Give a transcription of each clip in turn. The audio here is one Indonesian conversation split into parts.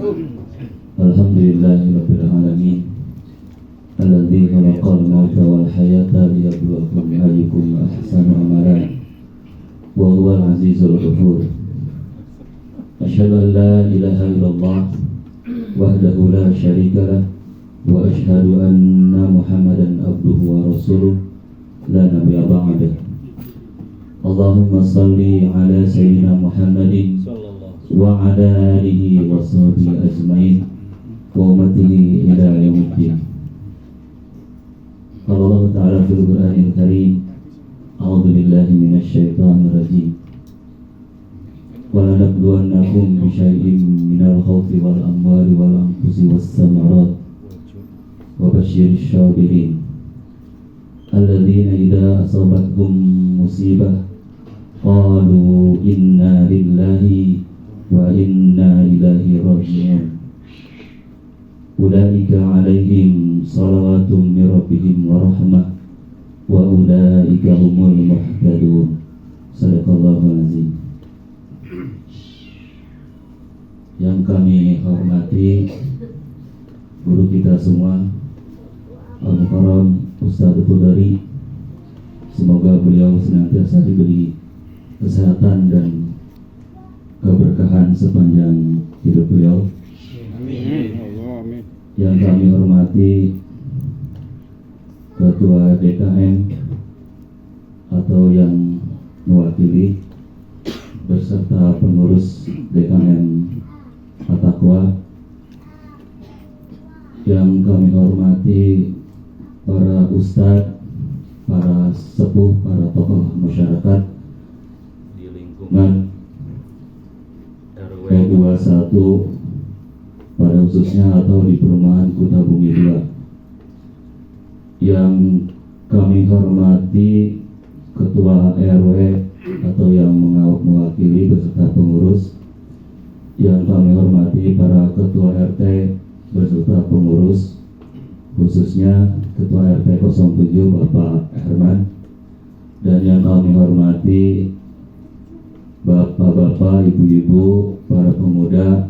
Alhamdulillahirabbil alamin. Alladzi khalaqal mauta wal hayata liyabluwakum ayyukum ahsanu amala. Wa huwal azizul ghafur. Asyhadu an la ilaha illallah wahdahu la syarika lah wa asyhadu anna Muhammadan abduhu wa rasuluh la nabiyya ba'dah. Allahumma salli ala sayyidina Muhammadin wa ala alihi wa sahbihi ajmain wa ummatihi ila yaumiddin. Qala Allah Ta'ala fil Qur'anil Karim, a'udzu billahi minasy syaithanir rajim. Wa lanabluwannakum bi syai'in minal khawfi wal amwali wal anfusi was samarat wa basyirish sabirin alladzina idza asabathum musibah qalu inna lillahi wa inna ilaihi raji'un. Ulaika alaihim salawatun min rabbihim wa rahmah wa ulaika humul muhtadun. Shadaqallahul azim. Yang kami hormati guru kita semua, Al-Mukarram Ustaz Khudari, semoga beliau senantiasa diberi kesehatan dan keberkahan sepanjang hidup beliau. Amin. Yang kami hormati Ketua DKM atau yang mewakili beserta pengurus DKM At-Taqwa, yang kami hormati para ustadz, para sepuh, para tokoh masyarakat di lingkungan RW 21 pada khususnya atau di perumahan Kuta Bumi 2, yang kami hormati Ketua RW atau yang mewakili beserta pengurus, yang kami hormati para Ketua RT beserta pengurus, khususnya Ketua RT 07 Bapak Herman, dan yang kami hormati bapak-bapak, ibu-ibu, para pemuda,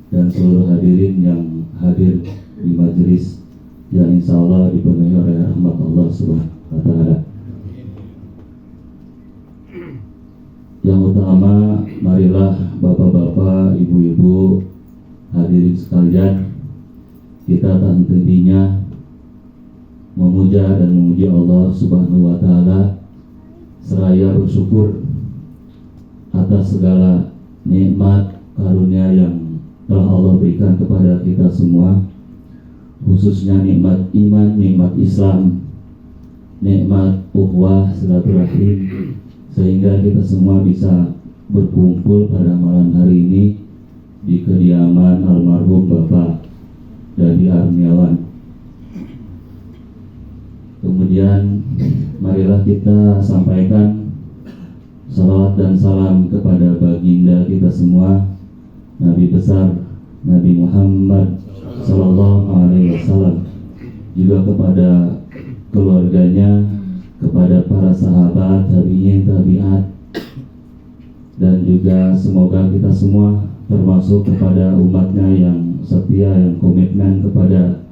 dan seluruh hadirin yang hadir di majelis yang insya Allah dipenuhi oleh rahmat Allah Subhanahu wa Ta'ala. Yang utama, marilah bapak-bapak, ibu-ibu, hadirin sekalian, kita tak hentinya memuja dan memuji Allah Subhanahu wa Ta'ala seraya bersyukur atas segala nikmat karunia yang telah Allah berikan kepada kita semua, khususnya nikmat iman, nikmat Islam, nikmat ukhuwah silaturahim, sehingga kita semua bisa berkumpul pada malam hari ini di kediaman almarhum Bapak Dadi Arniawan. Kemudian marilah kita sampaikan salawat dan salam kepada baginda kita semua, Nabi besar Nabi Muhammad Sallallahu Alaihi Wasallam, juga kepada keluarganya, kepada para sahabat, tabi'in, tabi'at, dan juga semoga kita semua termasuk kepada umatnya yang setia, yang komitmen kepada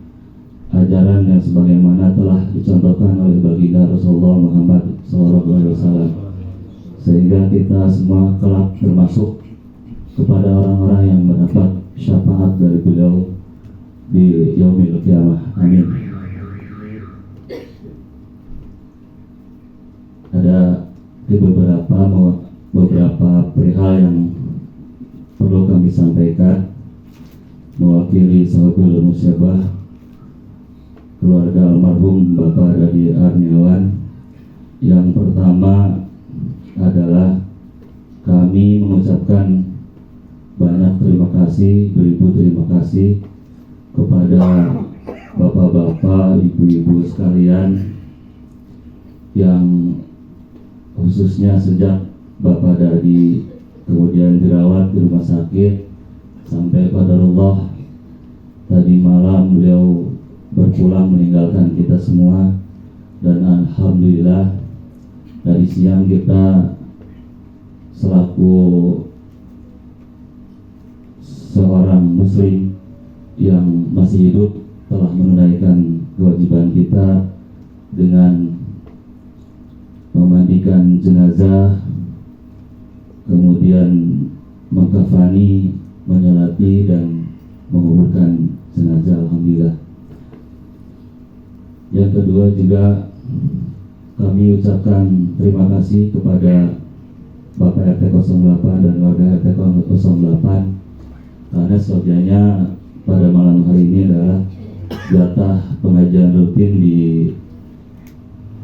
ajaran yang sebagaimana telah dicontohkan oleh baginda Rasulullah Muhammad SAW, sehingga kita semua kelak termasuk kepada orang-orang yang mendapat syafaat dari beliau di yaumil qiyamah. Amin. Ada beberapa perihal yang perlu kami sampaikan mewakili sahabat musyabah keluarga almarhum Bapak Dadi Arniawan. Yang pertama adalah kami mengucapkan banyak terima kasih, beribu terima kasih kepada bapak-bapak, ibu-ibu sekalian yang khususnya sejak Bapak Dadi kemudian dirawat di rumah sakit sampai qadarullah tadi malam beliau berpulang meninggalkan kita semua, dan alhamdulillah tadi siang kita selaku seorang muslim yang masih hidup telah menunaikan kewajiban kita dengan memandikan jenazah, kemudian mengkafani, menyolati dan menguburkan jenazah. Alhamdulillah. Yang kedua juga kami ucapkan terima kasih kepada Bapak RT 08 dan warga RT 08 karena sebenarnya pada malam hari ini adalah jatah pengajian rutin di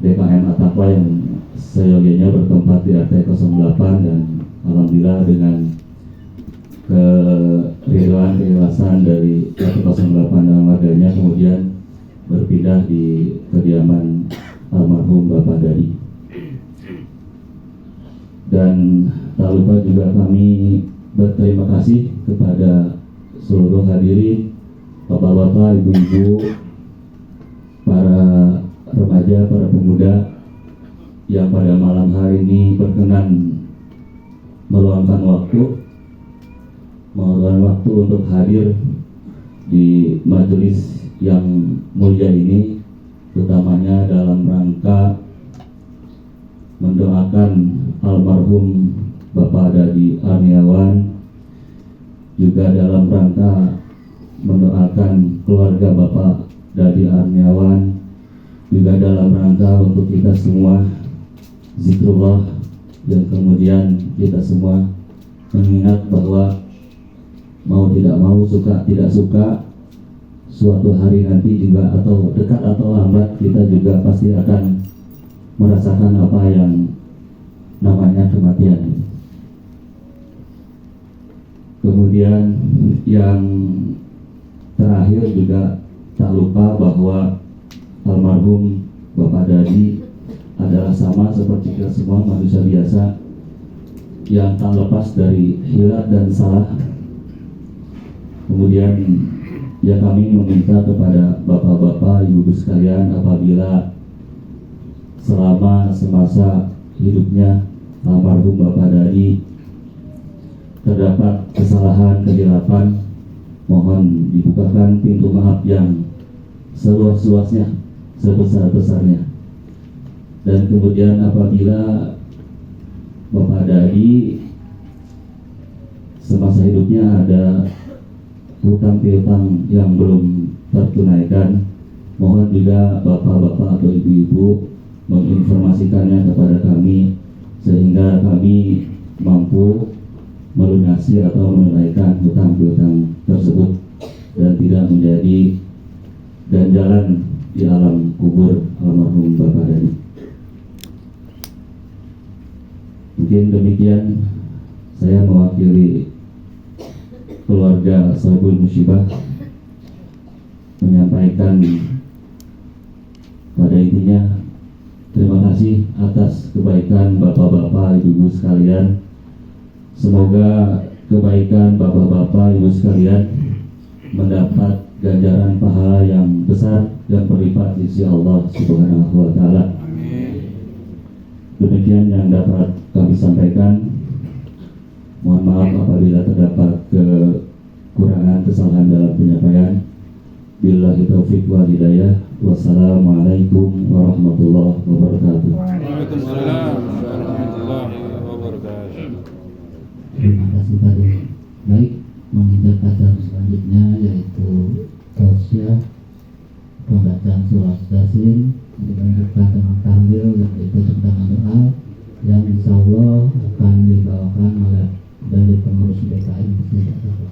DKM At-Taqwa yang seyogianya bertempat di RT 08, dan alhamdulillah dengan keriduan keikhlasan dari RT 08 dan warganya kemudian berpindah di kediaman almarhum Bapak Dadi. Dan tak lupa juga kami berterima kasih kepada seluruh hadirin, bapak-bapak, ibu-ibu, para remaja, para pemuda yang pada malam hari ini berkenan meluangkan waktu untuk hadir di majelis yang mulia ini, utamanya dalam rangka mendoakan almarhum Bapak Dadi Arniawan, juga dalam rangka mendoakan keluarga Bapak Dadi Arniawan, juga dalam rangka untuk kita semua zikrullah, yang kemudian kita semua mengingat bahwa mau tidak mau, suka tidak suka, suatu hari nanti juga atau dekat atau lambat kita juga pasti akan merasakan apa yang namanya kematian. Kemudian yang terakhir juga tak lupa bahwa almarhum Bapak Dadi adalah sama seperti kita semua manusia biasa yang tak lepas dari hilaf dan salah. Kemudian ya kami meminta kepada bapak-bapak, ibu-ibu sekalian, apabila selama semasa hidupnya almarhum Bapak Dadi terdapat kesalahan, kehilapan, mohon dibukakan pintu maaf yang seluas-luasnya, sebesar-besarnya. Dan kemudian apabila Bapak Dadi semasa hidupnya ada hutang piutang yang belum tertunaikan, mohon juga bapak-bapak atau ibu-ibu menginformasikannya kepada kami sehingga kami mampu melunasi atau menunaikan hutang piutang tersebut dan tidak menjadi ganjalan di alam kubur almarhum Bapak Dadi. Mungkin demikian saya mewakili keluarga Sahibul Musibah menyampaikan pada intinya terima kasih atas kebaikan bapak-bapak, ibu-ibu sekalian. Semoga kebaikan bapak-bapak, ibu sekalian mendapat ganjaran pahala yang besar dan berlipat di sisi Allah Subhanahu wa taala. Demikian yang dapat kami sampaikan. Mohon maaf apabila terdapat kekurangan, kesalahan dalam penyampaian. Billahi taufiq wal hidayah. Wassalamualaikum warahmatullahi wabarakatuh. Waalaikumsalam warahmatullahi wabarakatuh. Terima kasih Pak. Baik, menginjak acara selanjutnya yaitu tausiah, pembacaan surah Yasin, dilanjutkan dengan tahlil dan ditutup dengan doa yang insya Allah akan dibawakan oleh dari pengurus DKM Masjid At-Taqwa.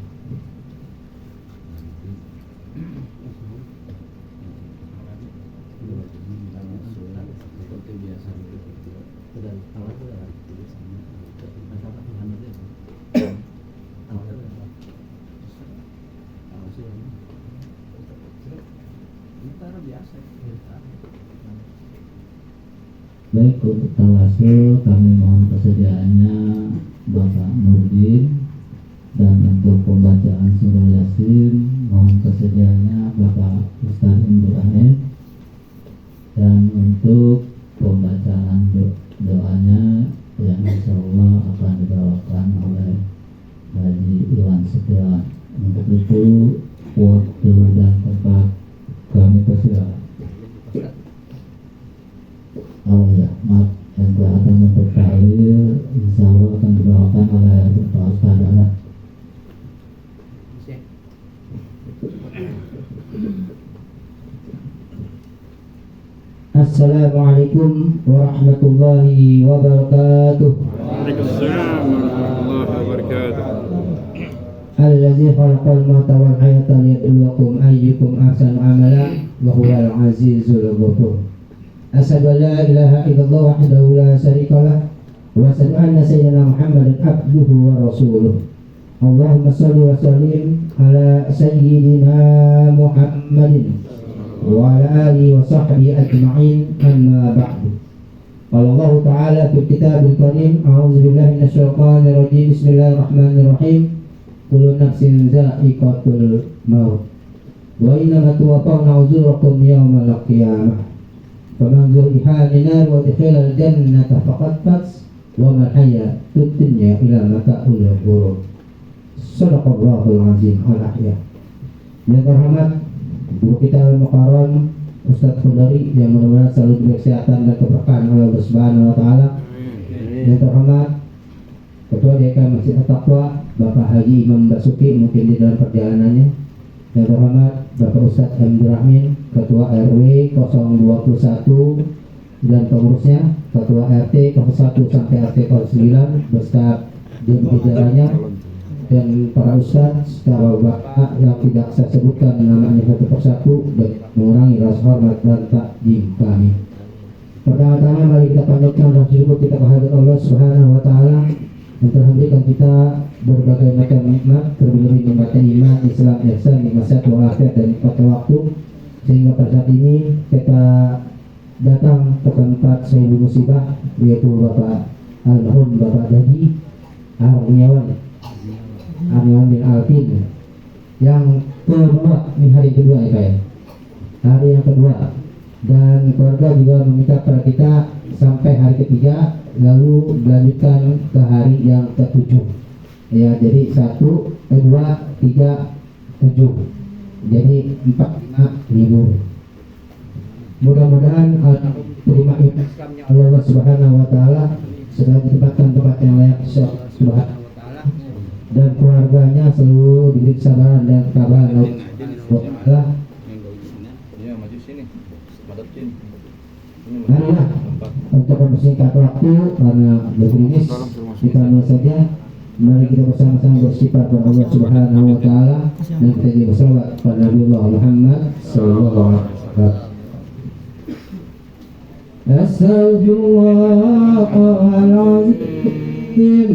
Baik, untuk tawasul kami mohon persediaannya Bapak Nurdin, dan untuk pembacaan surah Yasin mohon persediaannya Bapak Ustaz Imran, dan untuk pembacaan doanya yang insya Allah akan dibawakan oleh Haji Iwan Sepuh. Ya, untuk itu waktu dan tempat kami persilakan. Oh ya, maaf, yang akan untuk tahlil, insya Allah akan dibawakan oleh Bapak Ustaz Dahlan. Assalamualaikum warahmatullahi wabarakatuh. Waalaikumsalam warahmatullahi wabarakatuh. Allazi khalaqal mauta wal hayata liyabluwakum ayyukum ahsanu amala wa huwal azizul ghafur. Asyhadu an la ilaha illallah wahdahu la syarikalah wa asyhadu anna sayyidina Muhammadan abduhu wa rasuluh. Allahumma shalli wa sallim ala sayyidina Muhammadin wa ala alihi wa sahbihi ajma'in, amma ba'du. Qala Allah ta'ala fi kitabil karim, a'udzu billahi minasyaitonir rajim, bismillahirrahmanirrahim. Kullu nafsin dha'iqatul maut wa innama tuwaffawna ujurakum yawmal qiyamah. Faman zuhziha 'anil nar wa udkhilal jannata faqad faz wa mal hayatud dunya illa mata'ul ghurur. Shadaqallahul azim al-ahya. Yang terhormat guru kita Al-Mukarram Ustaz Khudari, yang mudah-mudahan selalu diberi kesehatan dan keberkahan oleh Allah Subhanahu wa taala. Yang terhormat Ketua DK Masjid At-Taqwa Bapak Haji Imam Basuki, mungkin di dalam perjalanannya. Yang terhormat Bapak Ustaz Hamdi Rahmin, Ketua RW 021 dan pengurusnya, Ketua RT 01 sampai RT 09 beserta jajarannya, dan para ustaz, para bapak yang tidak saya sebutkan namanya satu persatu dan mengurangi rasa hormat dan takjim kami. Pertama-tama mari kita panjatkan rasa syukur kita kehadirat Allah Subhanahu wa taala yang telah memberikan kita berbagai macam nikmat, terlebih nikmat iman, Islam, ihsan, nikmat sehat walafiat dan nikmat waktu, sehingga pada saat ini kita datang ke tempat Sayyidul Musibah, yaitu Bapak almarhum Bapak Dadi Arniawan bin Alvin yang kedua, ini hari kedua ya Pak ya, hari yang kedua, dan keluarga juga meminta pada kita sampai hari ketiga, lalu melanjutkan ke hari yang ke-7 ya, jadi 1, 2, 3, 7, jadi 4, 5 libur. Mudah-mudahan terima Islamnya Allah Subhanahu wa taala sudah ditempatkan tempat yang layak Subhanahu wa taala, dan keluarganya selalu diberi kesabaran dan ketabahan Allah. Marilah untuk mempersingkat waktu karena bergerimis, kita mulai saja. Mari kita bersama-sama bersifat kepada Allah Subhanahu wa taala dan kita juga bersalawat kepada Nabiullah Muhammad sallallahu alaihi wasallam. Astaghfirullahaladzim,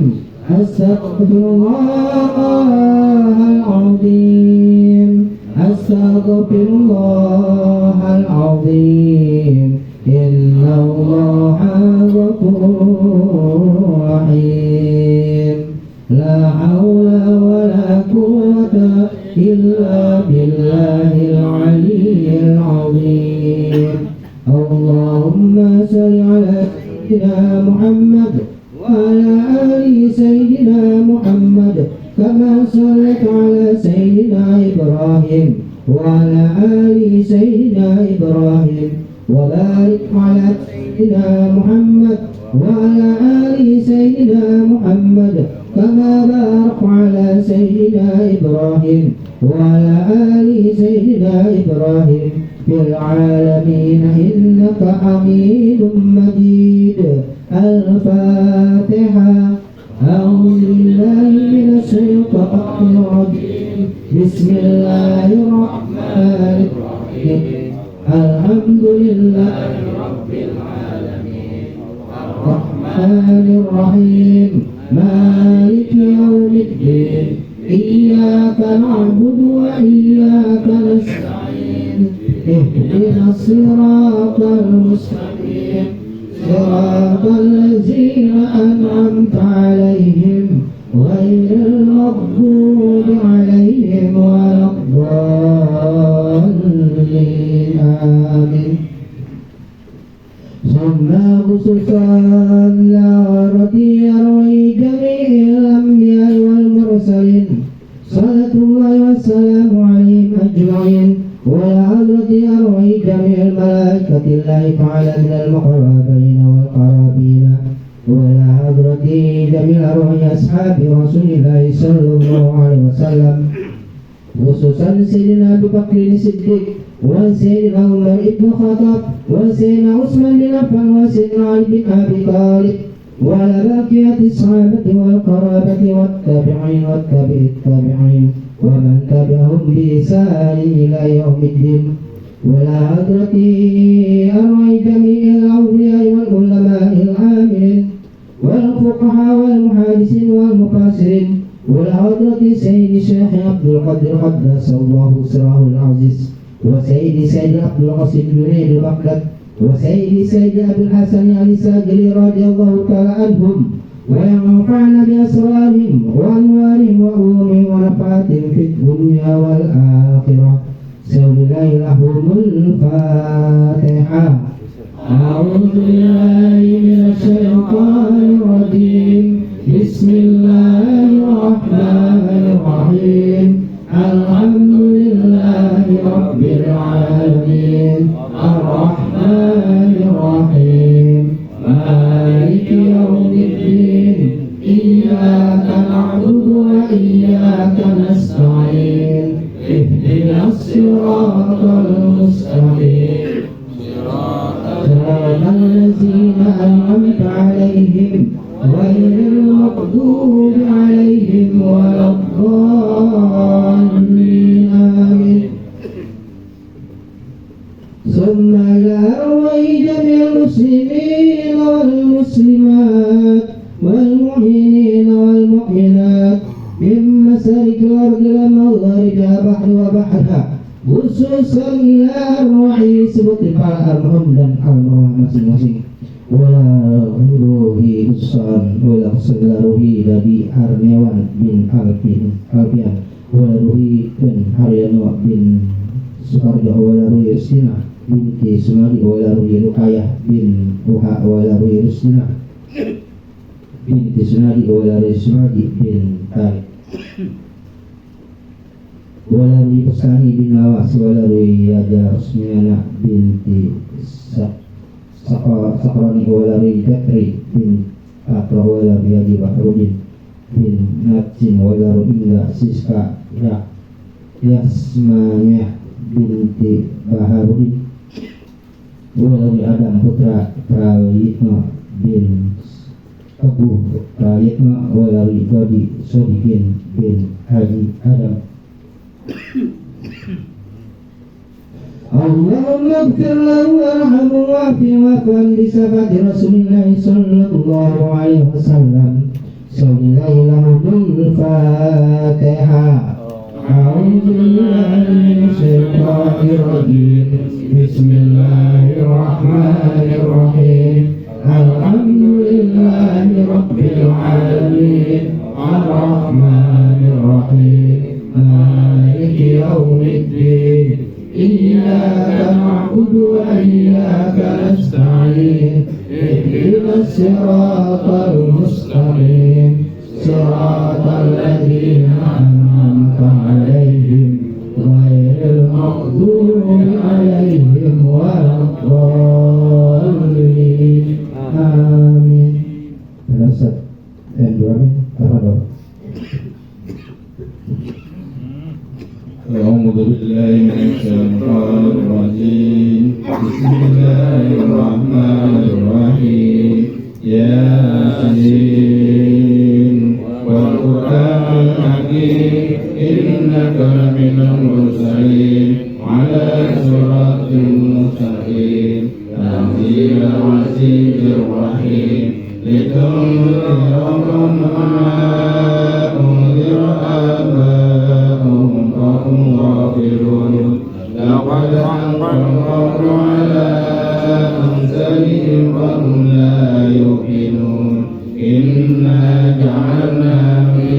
astaghfirullahaladzim, astaghfirullahaladzim. Inna Allaha ghafurur rahim. La hawla wa la quwwata illa billahil aliyyil azim. Allahumma salli ala sayyidina Muhammad wa ala ali sayyidina Muhammad kama sallaita ala sayyidina Ibrahim wa ala ali sayyidina Ibrahim wa barik ala sayyidina Muhammad wa ala ali sayyidina Muhammad kama barakta ala sayyidina Ibrahim wa ala ali sayyidina Ibrahim fil alamin innaka Hamidum Majid. Al-Fatihah. A'udzu billahi minasy syaithanir rajim. Bismillahirrahmanirrahim. Alhamdulillahi rabbil alamin. Ar-Rahmanir Rahim. Maliki yaumiddin. Iyyaka na'budu wa iyyaka nasta'in. Ihdinas siratal mustaqim. Siratal ladzina an'amta 'alaihim ghairil maghdubi 'alaihim waladdallin. Amin. Summa khususan la radiyar wa jami'il anbiya'i wal mursalin. صلاة الله والسلام عليهم أجمعين وعلى حضرة أرواح جميع الملائكة الله تعالى من المقربين والقرابين وعلى حضرة جميع أرواح أصحاب رسول الله صلى الله عليه وسلم خصوصا سيدنا أبي بكر الصديق وسيدنا عمر بن الخطاب وسيدنا عثمان بن عفان وسيدنا علي بن أبي طالب وعلى بقية الصحابة والقرابة والتابعين والتابع التابعين ومن تبعهم بإحسان إلى يوم الدين ولا حضرة أرواح جميع الأولياء والعلماء العاملين والفقهاء والمحادثين والمفسرين ولا حضرة سيد الشيخ عبد القادر قدس الله سره العزيز وسيد عبد القاسم جنيد البغداد وسيد أبي الحسن علي الساجلي رضي الله تعالى عنهم وينفعنا بأسرارهم وأنوارهم وعلومهم ونفعاتهم في الدنيا والآخرة. سولله لهم الفاتحة. أعوذ بالله من الشيطان الرجيم. بسم الله الرحمن الرحيم. الحمد لله رب العالمين الرحمن الرحيم مالك يوم الدين إياك نعبد وإياك نستعين اهدنا الصراط المستقيم صراط الذين أنعمت عليهم غير المغضوب عليهم ولا الضالين آمين. ثم إلى أرواح جميع المسلمين والمسلمات والمؤمنين والمؤمنات من مسالك الأرض ومغاربها بحر وبحرها khususan إلى أرواح sebut para almarhum dan almarhumah masing-masing. Wala ruhi usan wala segala ruhi dari Arnewan bin Alpian wala ruhi bin Haryano bin Sukarjo wala ruhi Ustina binti Sumadi wala ruhi Rukayah bin Uha wala ruhi Rustina binti Sunadi wala ruhi Sumadi bin Tari wala ruhi Usani bin Awas wala ruhi Raja Usmiana binti Sakrani walari Jatri bin Atra walari Haji Bahrudin bin Natsin walaru Inga Siska Yasmanya binti Baharudin walari Adam Putra Prayitma bin Abu Prayitma walari Godi Sodikin bin Haji Adam. Allahumma ighfir lahu warhamhu wa'afi wa'afan bisafati Rasulillah sallallahu alaihi wasallam. Sallallahu lahumul Fatiha. A'udzu billahi minasy syaithanir rajim. Bismillahirrahmanirrahim. Alhamdulillahi rabbil alamin. Ar-Rahmanir Rahim. Maliki yaumiddin. إياك نعبد وإياك نستعين اهدنا الصراط المستقيم صراط الذين أنعمت عليهم غير المغضوب عليهم ولا الضالين آمين. Ustaz Ibrahim tafadhol. أعوذ بالله من الشيطان الرجيم. بسم الله الرحمن الرحيم. ياسين والقرآن الحكيم إنك لمن المرسلين على صراط مستقيم تنزيل العزيز الرحيم لتنذر قوما ما أنذر آباؤهم فهم غافلون. لقد حق القول على أمثالهم فهم لا يؤمنون. إنا جعلنا في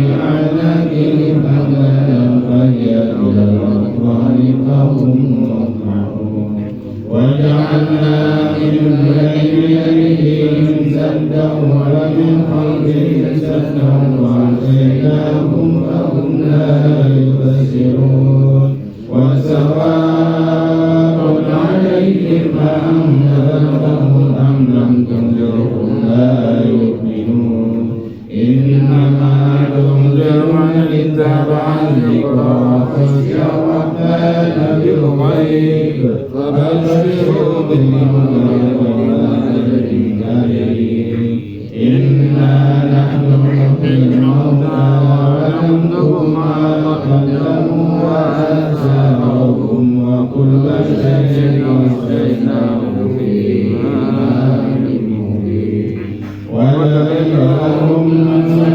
أعناقهم أغلالا فهي إلى الأذقان فهم مقمحون. وجعلنا من بين أيديهم سدا ومن خلفهم سدا يبصرون وسواء عليهم أأنذرتهم أم لم تنذرهم لا يؤمنون إنما تنذر من اتبع الذكر وخشي الرحمن بالغيب فبشره بمغفرة كريم إنا نحن نحيي الموتى ونكتب ما قدموا وآثارهم وكل شيء أحصيناه في إمام مبين ولهم مثل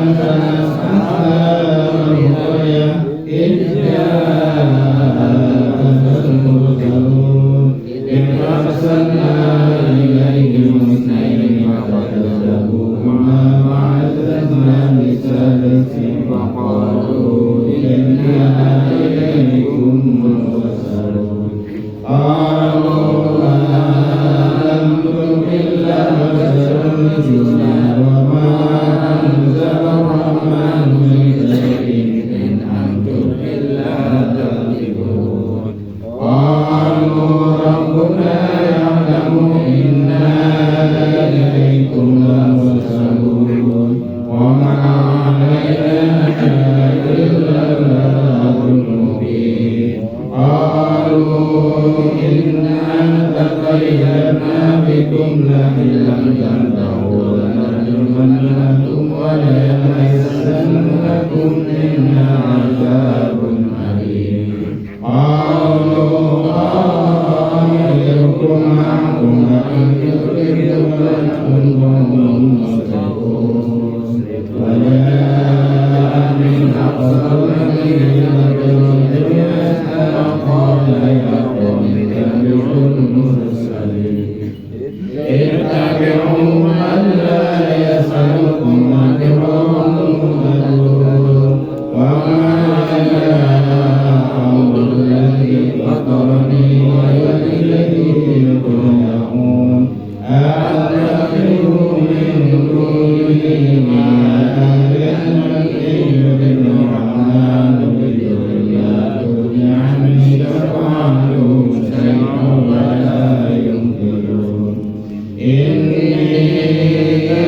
أصحاب القرية إذ جاءت المرسلون إذ أرسلنا إليهم اثنين فكذبوهما وعززنا بثالث فقالوا إنا إليكم مرسلون قالوا آمنتم إلا بشرا مثلنا وما أنزل الرحمن من شيء إن أنتم إلا تكذبون قالوا ربنا يعلم إنا إليكم لمرسلون وما علينا إلا البلاغ المبين قالوا إنا تطيرنا بكم لئن لم تنتهوا لنرجمنكم وليمسنكم منا عذاب أليم قالوا طائركم معكم وإن تذكروا لنكن مسرفون وجاء من أقصى المدينة رجل يسأل قال يا قوم اتبعوا المرسلين اتبعوا من لا يسألكم أجرا مهتدون وما أمر الذي فطرني وإليه ترجعون أتخذ من دونه ما آلهة إن يردني الرحمن بضر لا تغن عني شفاعتهم شيئا ولا ينقذون إني إذا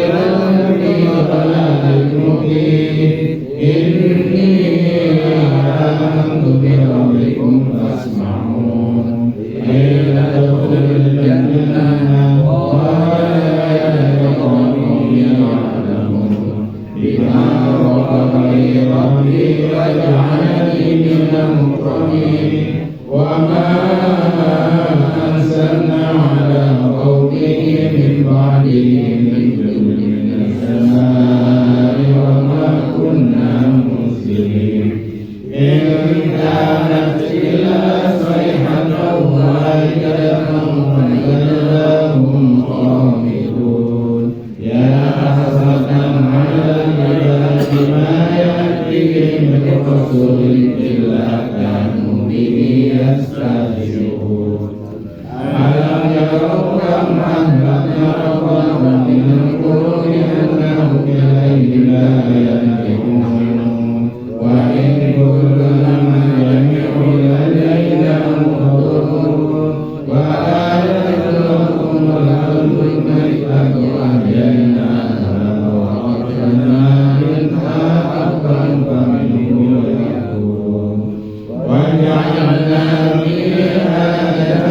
لفي ضلال مبين إني آمنت بربكم فاسمعون قيل ادخل الجنة قال يا قوم يعلمون بما غفرني ربي وجعلني من المكرمين وما أنزلنا على قومه من بعده من جند من السماء وما كنا مرسلين إن كانت إلا صيحة واحدة فإذا هم خامدون يا حسرة على العباد ما يأتيهم من رسول إلا كانوا به يستهزئون ألم يروا كم أهلكنا قبلهم من القرون أنهم إليه لا يرجعون وإن كل لما جميع لدينا محضرون وآية لكم الأرض الميتة أحييناها وأخرجنا منها حبا فمنه يأكلون وجعلنا فيها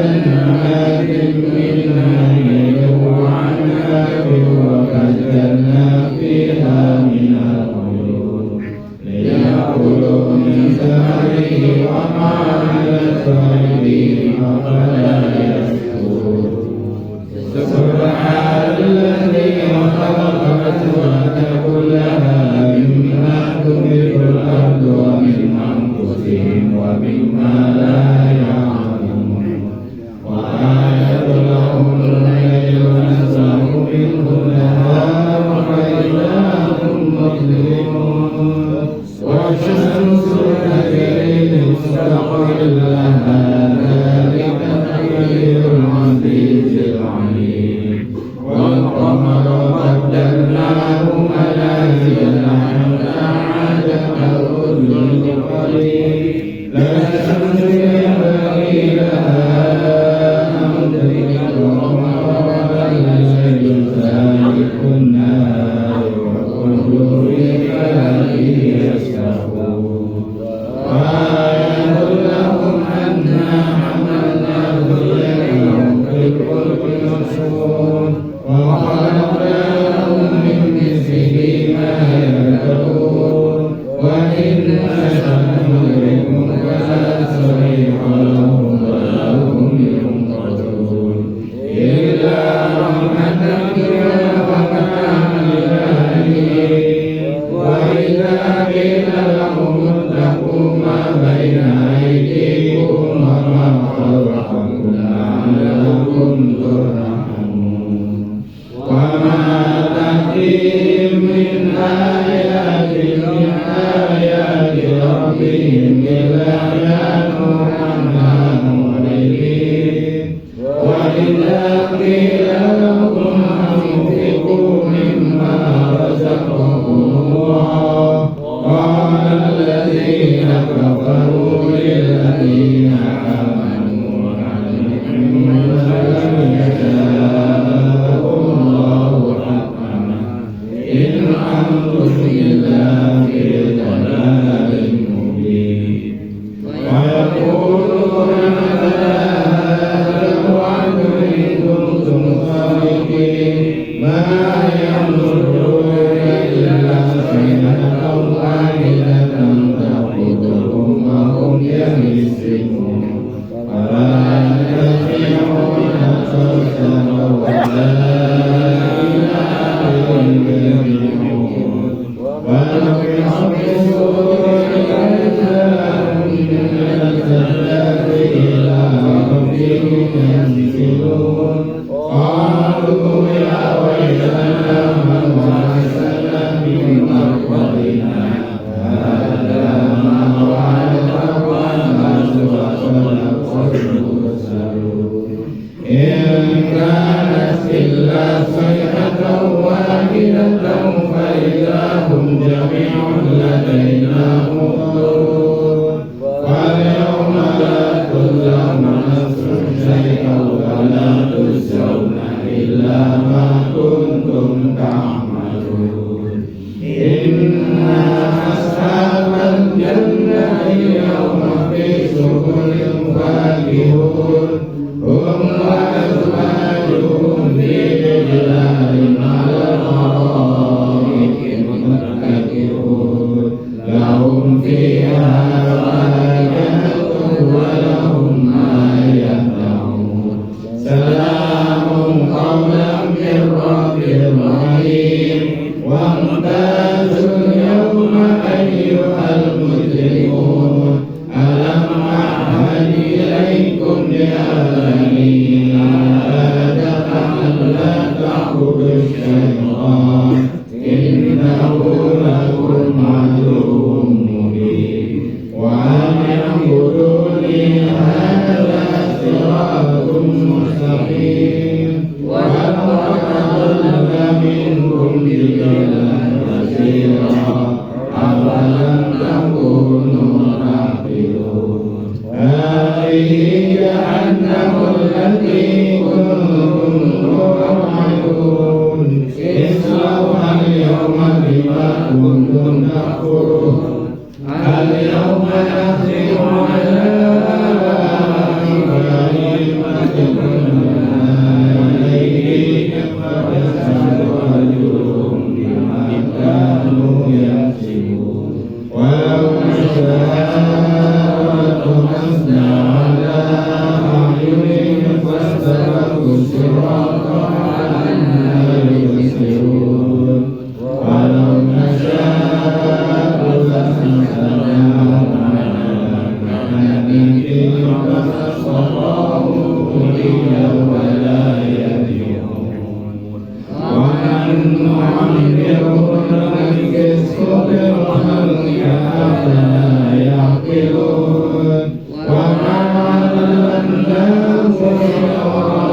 جنات من نعيم وعناب وفجرنا فيها من العيون ليأكلوا من ثمره وما على صاحبه أفلا يشكرون سبحان الذي خلق الأزواج كلها مما تنبت الأرض ومن أنفسهم ومما لا يعلمون وآية لهم الليل ونسلك منه النهار فإذا هم مظلمون والشمس تجري لمستقر لها ذلك تقدير العزيز العليم والقمر قدرناه بين أيديكم وما خلفكم لعلكم ترحمون وما تأتيهم من آيات ربهم إلا كانوا عنها معرضين وإذا قيل لهم أنفقوا مما رزقكم الله قال الذين كفروا للذين آمنوا هل يشاء الله رحمنا إن أنتم إلا في ضلال مبين ويقولون متى هذا الوعد إن كنتم صادقين ما يمرون إلا صيحة واحدة تأخذهم وهم يمسكون ولا يستطيعون صوتا ولا إلى آخر يرجعون ولو يحبسون أجسامهم من الزلات إلى ربهم ينزلون قالوا يا ويلنا من بعثنا من مرقدنا هذا ما وعد الرحمن وصدق المرسلون إن كانت إلا صيحة واحدة فإذا هم جميع لدينا محضرون واليوم لا تظلم نفس شيئا ولا تجزون إلا ما كنتم تعملون إن أصحاب الجنة اليوم في سبل فاكهون هم وأزواجهم في ظلال على الأرائك متكئون لهم فيها فاكهة ولهم ما يدعون سلام قولا من رب رحيم وامتازوا اليوم أيها المجرمون ألم أعهد إليكم يا بني آدم أن لا تعبدوا الشيطان إنه لكم عدو مبين وأن اعبدوني هذا صراط مستقيم ولقد أضل منكم جبلا كثيرا أفلم تكونوا تعقلون هذه جهنم التي كنتم توعدون اصلوها اليوم بما كنتم تكفرون اليوم نختم على أفواههم وأيديهم وتشهد أرجلهم بما كانوا يكسبون ولو نشاء لطمسنا على أعينهم فاستبقوا الصراط عنا يبصرون ولو نشاء لمسخناهم على مكانتهم فما استطاعوا مضيا ولا يرجعون ومن نعمره ننكسه بالخلق أفلا يعقلون وما علمناه الشعر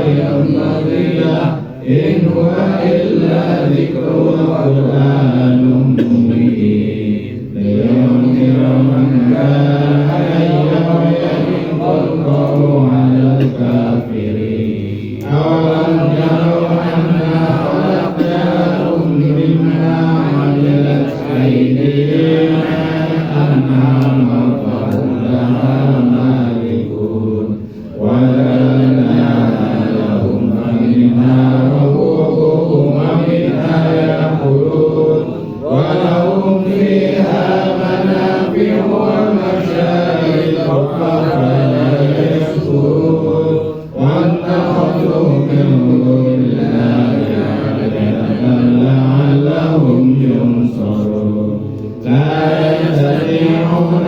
ينبغي له إن هو إلا ذكر وقرآن مبين لينذر من كان حيا ويحق القول على الكافرين أولم يروا أنا خلقناهم مما عملت أيدينا أنعاما فهم لها مالكون وذللناها لهم فمنها ركوبهم ومنها يأكلون ولهم فيها منافع ومشارب أفلا يشكرون واتخذوا من دون الله آلهة لعلهم ينصرون لا يستطيعون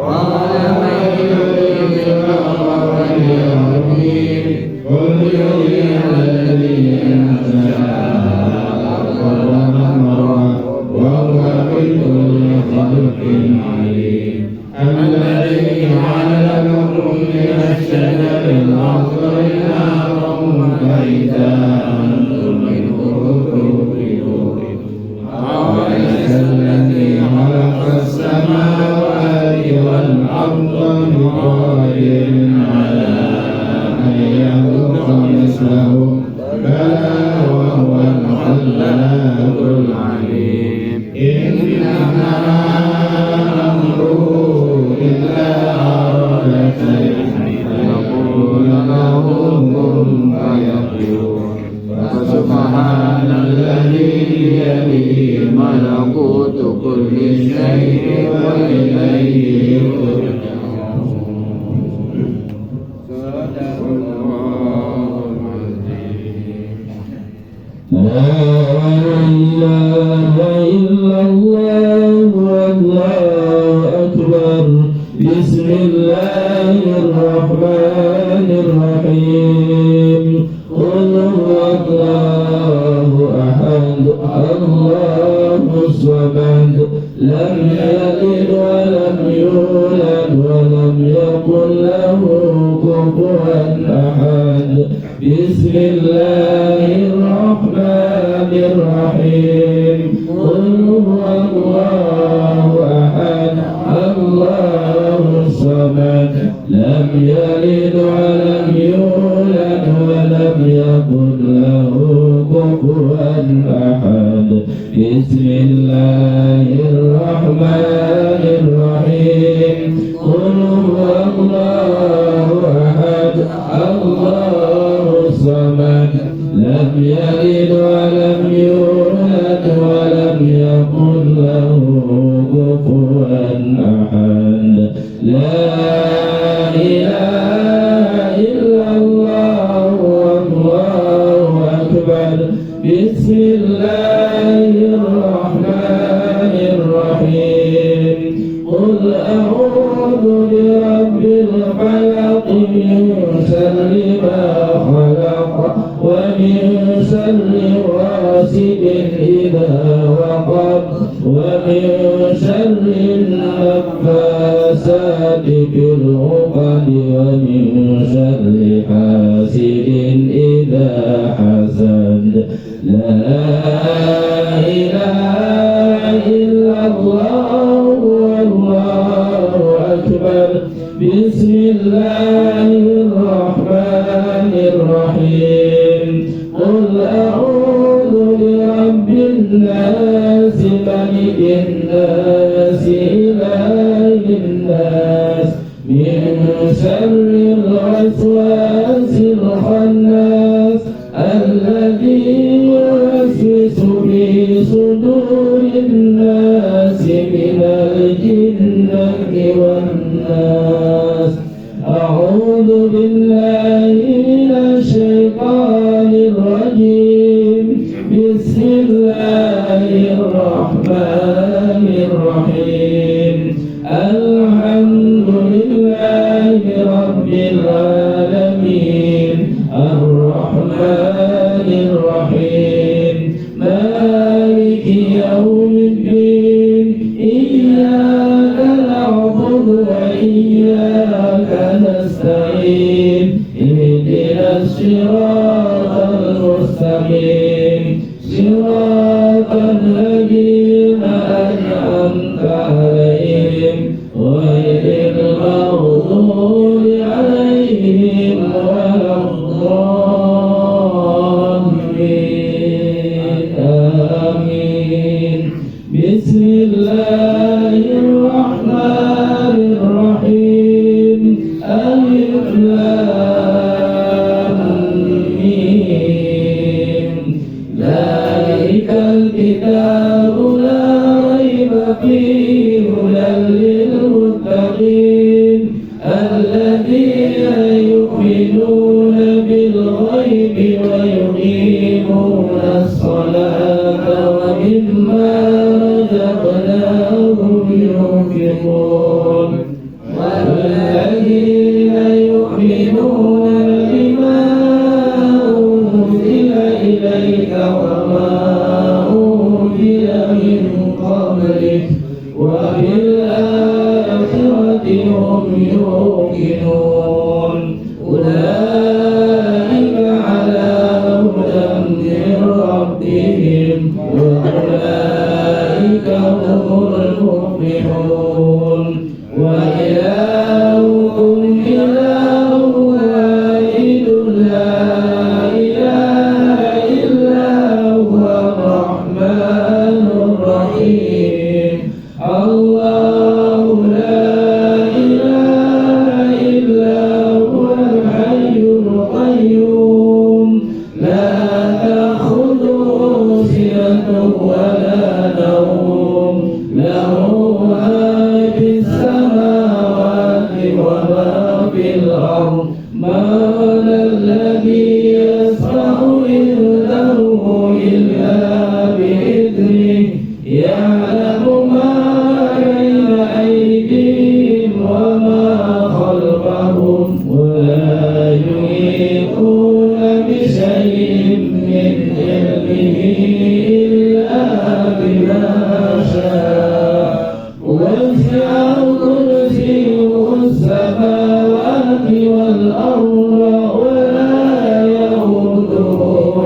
قال من يريد الله فليؤمن قل يحيي الذين وهو بكل خلق عليم الذي جعل لكم من الشجر الأخضر نارا فإذا أنتم منه توقدون أوليس الذي خلق السماوات والأرض بقادر على أن يخلق مثلهم بلى وهو الخلاق العليم إنما أمره إذا أراد شيئا يقول له كن فيكون فسبحان الذي بيده ملكوت كل شيء وإليه يرجعون. صدق الله العظيم. لا إله إلا الله والله أكبر. بسم الله الرحمن الرحيم. قل هو الله أحد الله الصمد لم يلد ولم يولد ولم يكن له كفوا أحد. بسم الله الرحمن الرحيم. قل هو الله أحد الله الصمد لم يلد ولم يولد ولم يكن له كفوا أحد. بسم الله الرحمن الرحيم. قل هو الله أحد الله الصمد لم يلد ولم يولد ولم يكن له كفوا أحد. لا إله إلا الله والله أكبر. بسم الله الرحمن الرحيم. قل أعوذ برب الفلق من شر ما خلق ومن شر غاسق إذا وقب ومن شر النفاثات في العقد ومن شر حاسد إذا حسد. لا إله إلا الله والله أكبر. بسم الله الرحمن الرحيم. قل أعوذ برب الناس ملك الناس إله الناس من شر الوسواس الخناس الذي يوسوس في صدور الناس من الجنة والناس. أعوذ بالله من الشيطان الرجيم. بسم الله الرحمن الرحيم. الحمد لله رب العالمين الرحمن الرحيم مالك يوم الدين. إياك نعبد وإياك نستعين. اهدنا الصراط المستقيم صراط الذين أنعمت عليهم غير المغضوب عليهم ولا الضالين. آمين. بسم الله الرحمن الرحيم. ألف لام ميم. ذلك الكتاب لا ريب فيه هدى للمتقين الذين يؤمنون بالغيب ويقيمون الصلاة ومما رزقناهم ينفقون. يوقنون أولئك على هدى من ربهم وأولئك هم المفلحون وإلهكم إله واحد لا إله إلا هو الرحمن الرحيم الله لا إله إلا هو الحي القيوم لا تأخذه سنة ولا نوم له ما في السماوات وما في الأرض ما الذي يسمع عنده إلا بإذنه يعلم ما بين أيديهم وما خلفهم ولا يحيطون بشيء من علمه إلا بما شاء وسع كرسيه السماوات والأرض ولا يئوده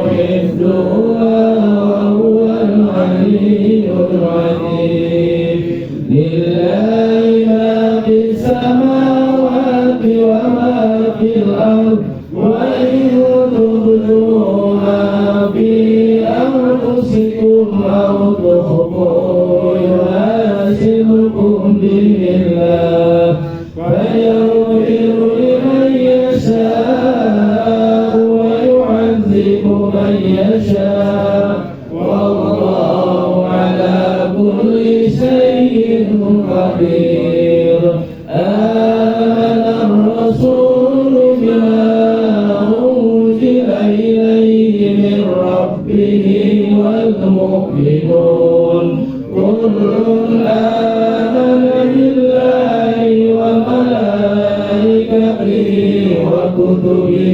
حفظهما وهو العلي العظيم لله ما في السماوات وما في الأرض وإن تبدوا ما في أنفسكم أو تخفوه يحاسبكم به الله فيغفر لمن يشاء ويعذب من يشاء والله على كل شيء قدير آمن الرسول بما أنزل إليه من ربه والمؤمنون كل آمن بالله وملائكته وكتبه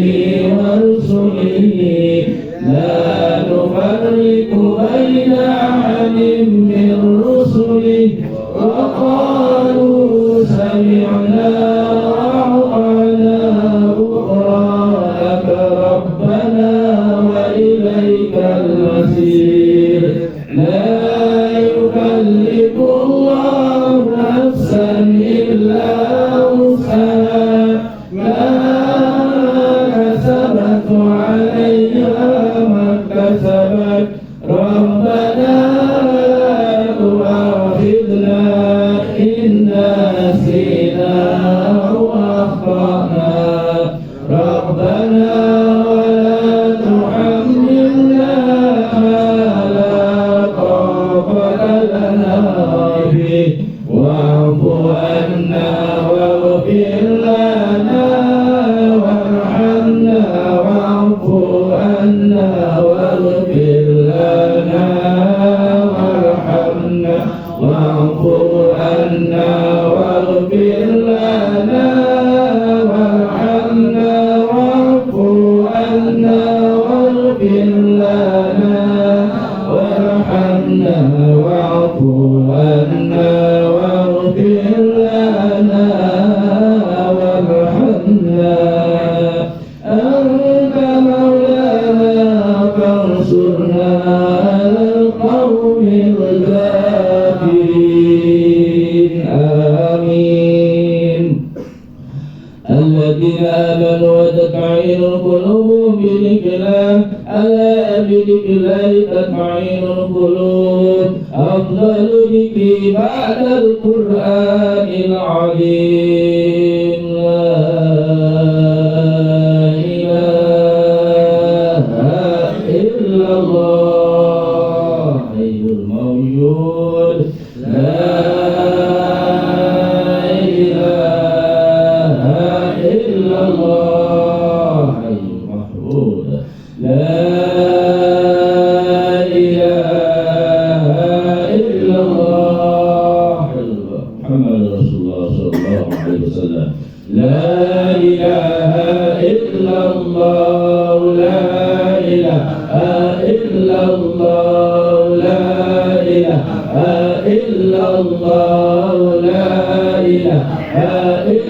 ورسله لا نفرق بين أحد من رسله وقالوا سمعنا وأطعنا غفرانك ربنا وإليك المصير لا يكلف الله نفسا إلا وسعها لها كسبت وعليها ما كسبت ربنا لا تؤاخذنا إن نسينا أو أخطأنا ربنا ولا تحملنا ما لا طاقة لنا به واعف عنا واغفر لنا وارحمنا واعف عنا واغفر لنا وارحمنا واعف عنا واغفر لنا وارحمنا واعف عنا واغفر لنا وارحمنا واعف عنا واغفر لنا وارحمنا أنت مولانا فانصرنا على القوم الكافرين آمين الذين آمنوا وتطمئن قلوبهم بذكر الله ألا بذكر الله تطمئن القلوب أفضل ذكر بعد القرآن العظيم لا إله إلا الله حي الموجود لا إله إلا الله حي المحمود لا إله إلا الله محمد رسول الله صلى الله عليه وسلم لا إله إلا الله لا إله إلا الله لا إله إلا الله لا إله إلا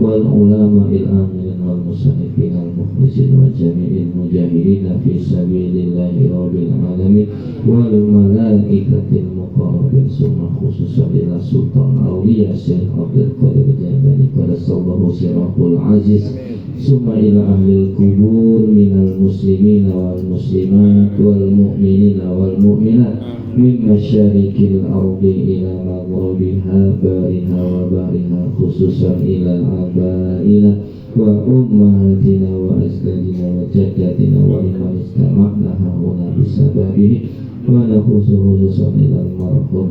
والعلماء الآمنين والمصنفين المخلصين وجميع المجاهدين في سبيل الله رب العالمين والملائكة المقربين ثم خصوصا إلى سلطان أولياء الشيخ عبد القادر الجيلاني قدس الله سره العزيز ثم إلى أهل القبور من المسلمين والمسلمات والمؤمنين والمؤمنات من مشارق الأرض إلى مغربها بارها وبحرها خصوصا إلى آبائنا وأمهاتنا وأجدادنا وجداتنا ولمن استمعنا هنا بسببه ونخصوصا إلى المرحوم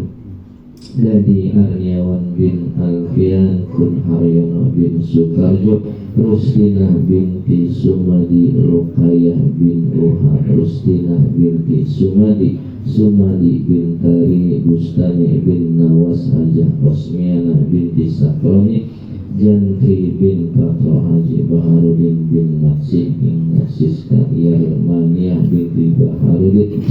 Dadi Aryawan bin Alfian Kun Haryono bin Sukarjo Rustina binti Sumadi Rukayah bin Uha Rustina binti Sumadi Bintari Bustani bin Nawas Hajah Rosmiana binti Sakroni Jantri bin Patro Haji Baharudin bin Maksih Siska Yarmaniyah binti Baharudin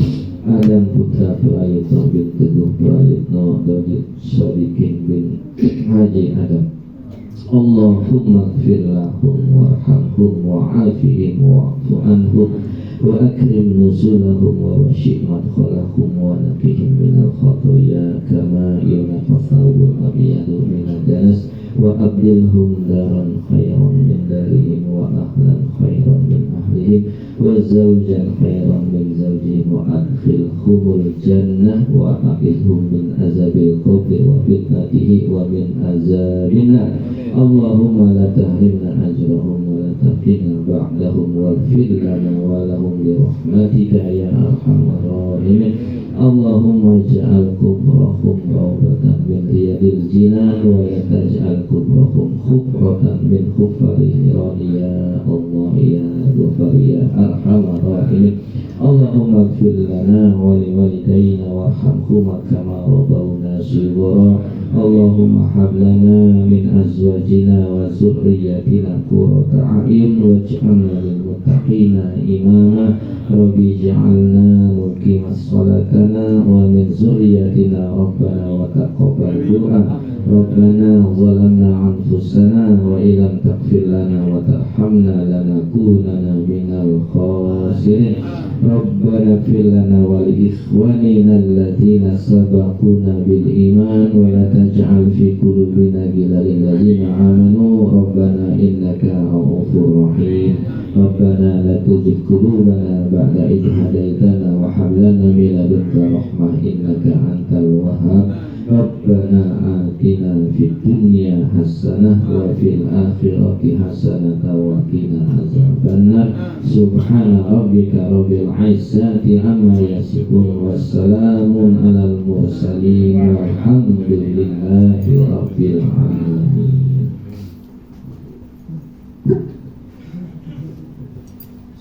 Adam putra Prayitno bin Teguh Prayitno Dodi Sodikin bin Haji Adam Allahumma gfir lahum warhamhum wa'afihim wa'fu anhum wa akrim nuzulahum wa washi' madkhalahum wa naqihim minal khotoya kama yunaqqa thawbul abyadu minad danas wa abdilhum daran khairan min darihim wa ahlan khairan min ahlihim wa zawjan khairan min zawjihim wa adkhilhumul jannah wa aqidhum min azabil qabri wa fitnatihi wa min azabina Allahumma la tahrimna ajrahum wa la tafkina ba'dahum waghfir lana wa lahum bi rahmatika ya arhamar rahimin Allahumma ja'al kubrahum rawdatan min riyadil jinan wa la taj'al kubrahum khufratan min khufari hirani ya Allah ya Ghafar ya arhamar rahimin Allahumma ighfir lana wa liwalidayna warhamhuma kama rabbawna shighara Allahumma hab lana min azwajina wa zurriyyatina qurrata a'yun waj'alna lil muttaqina imama Rabbi ja'alna muqimas salatana wa min zurriyyatina rabbana wa taqabbal du'a Rabbana zalamna anfusana wa illam taghfir lana wa tarhamna lanakunanna minal khasirin Rabbana ighfir lana wa li ikhwanina alladziina sabaquna bil iman wa la taj'al fi qulubina ghillan lil ladziina amanu Rabbana innaka ra'ufur rahim Rabbana la tuzigh qulubana ba'da idh hadaytana wa hab lana min ladunka rahmah innaka antal wahhab Rabbana atina fid dunya hasanah wa fil akhirati hasanah wa qina azabannar subhana rabbika rabbil izzati amma yasifun wassalamun alal mursalin walhamdulillahi rabbil alamin.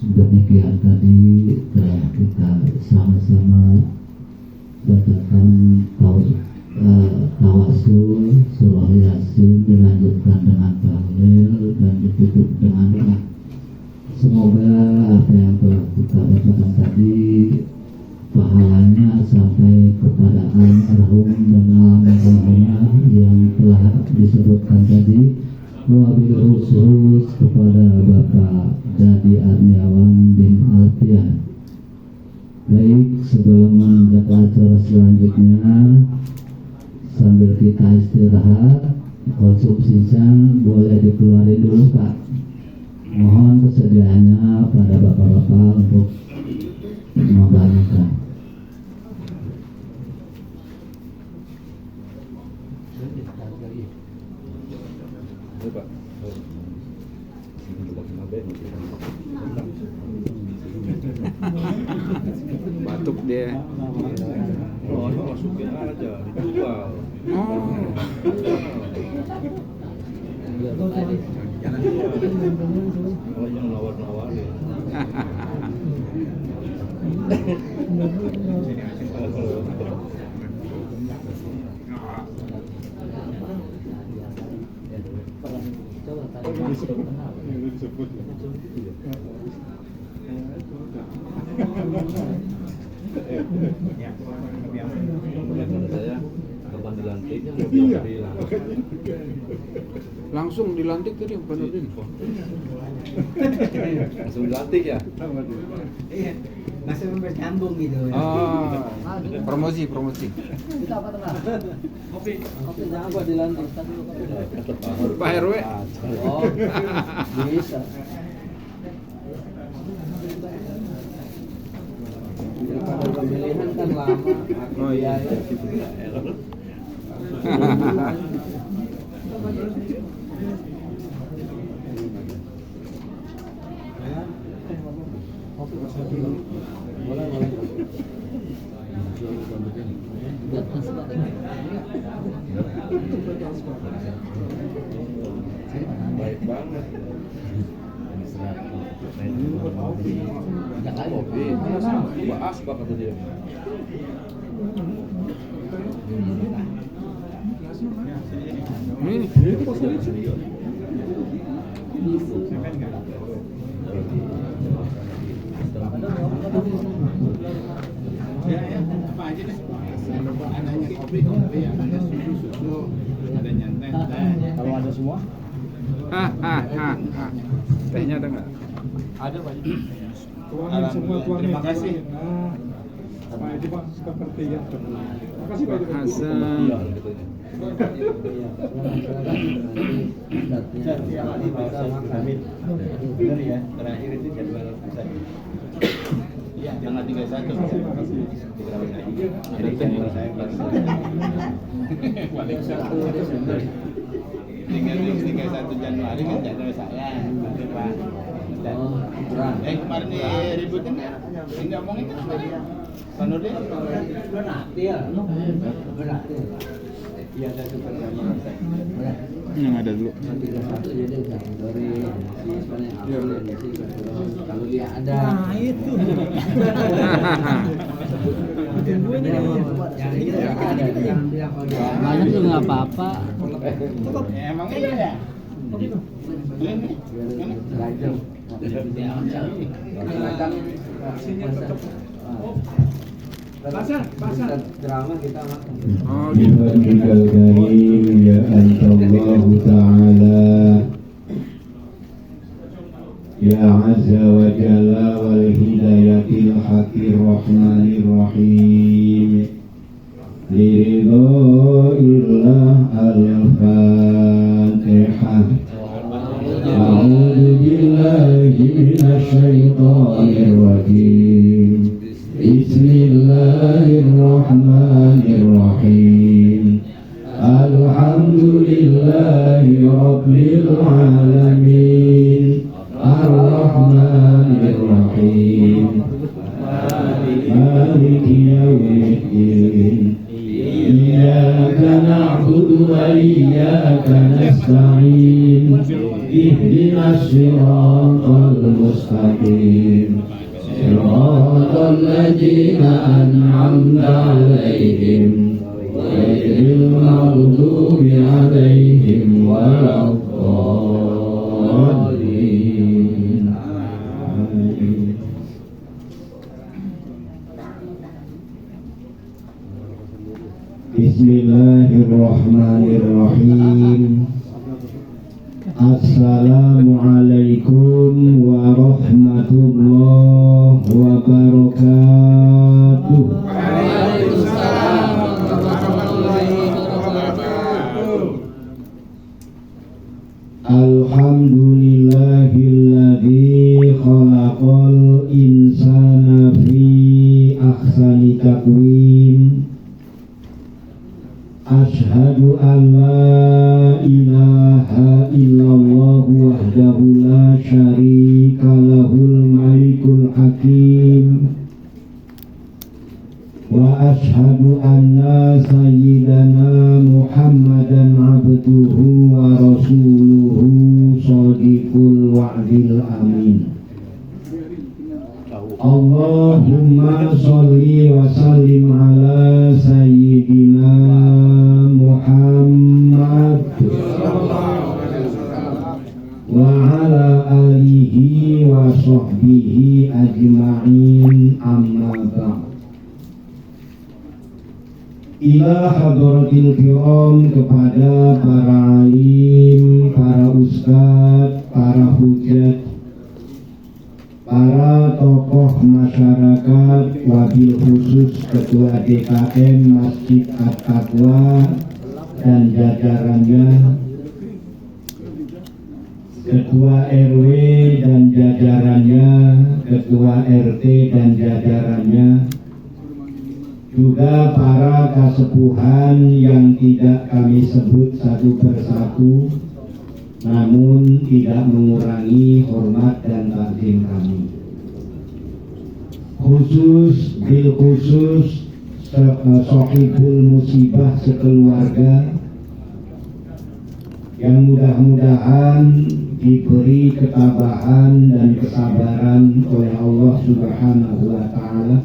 Demikian tadi telah kita sama-sama bacakan tawasul surah Yasin, dilanjutkan dengan tahlil dan ditutup dengan doa. Semoga apa yang telah kita bacakan tadi pahalanya sampai kepada almarhum dan almarhumah yang telah disebutkan tadi. Wabil khusus kepada Bapak Dadi Aryawan bin Alfian. Baik, sebelum menanjak acara selanjutnya, sambil kita istirahat, konsumsinya boleh dikeluarin dulu Pak. Mohon kesediaannya pada bapak-bapak untuk membantu. Batuk dia. Oh, masukin aja, dijual. Oh, yang nawar-nawarin. Saya Kapan dilantiknya? Iya. Dilantik. Langsung dilantik tadi Pak Nurdin. Langsung dilantik ya? Iya, masih bersambung gitu. Ah, promosi. Kopi jangan buat dilantik. Pak RW. Oh, bisa. Pada pemilihan kan lama. Oh iya. Baik banget. Kopi. Bahas apa kata dia? Ini. Kalau ada semua? Tehnya ada nggak? Ada Pak. Tuangin semua tuangin. Terima kasih. Pak Edi Pak seperti ya. Terima kasih Pak Edi. Pak Hasan. Benar ya, terakhir itu jadwal pusat. Iya, tanggal 31. Makasih. Ada jadwal saya balik 1 Desember. 31 Januari kan jadwal saya. Pak. Kemarin diributin ya? Enggak ngomongin kan sebenarnya. Pak Nurdin? Berarti. Iya, saya suka sama. Yang ada dulu. 31 jadi kategori kalau dia ada. Nah, itu. Banyak juga nggak apa-apa. Emang iya ya? Pasar. Drama kita makan. Oh, gitu. بفضلك الكريم يا أنت الله تعالى يا عز وجل والهداية الحق الرحمن الرحيم لرضاء الله الفاتحة أعوذ بالله من الشيطان الرجيم بسم الله الرحمن الرحيم الحمد لله رب العالمين الرحمن الرحيم مالك يوم الدين إياك نعبد وإياك نستعين اهدنا الصراط المستقيم صراط الذين أنعمت عليهم غير المغضوب عليهم ولا الضالين بسم الله الرحمن الرحيم Assalamualaikum warahmatullahi wabarakatuh. Waalaikumsalam warahmatullahi wabarakatuh. Alhamdulillahilladzi khalaqal insana fi ahsani taqwim. Ashhadu an la ilaha illallah wahdahu la syarika lahul malikul hakim wa ashhadu anna sayyidana Muhammadan abduhu wa rasuluhu shadiqul wa'dil amin. Allahumma sholli wa sallim ala sayyidina Muhammad wa ala alihi wa sahbihi ajma'in amma ba'd. ila hadratil kiram, kepada para alim, para ustadz, para hujat, para tokoh masyarakat, wabil khusus Ketua DKM Masjid At-Taqwa dan jajarannya, Ketua RW dan jajarannya, Ketua RT dan jajarannya, juga para kasepuhan yang tidak kami sebut satu persatu, namun tidak mengurangi hormat dan takzim kami. Khusus bil khusus sahibul musibah sekeluarga yang mudah-mudahan diberi ketabahan dan kesabaran oleh Allah Subhanahu wa Ta'ala,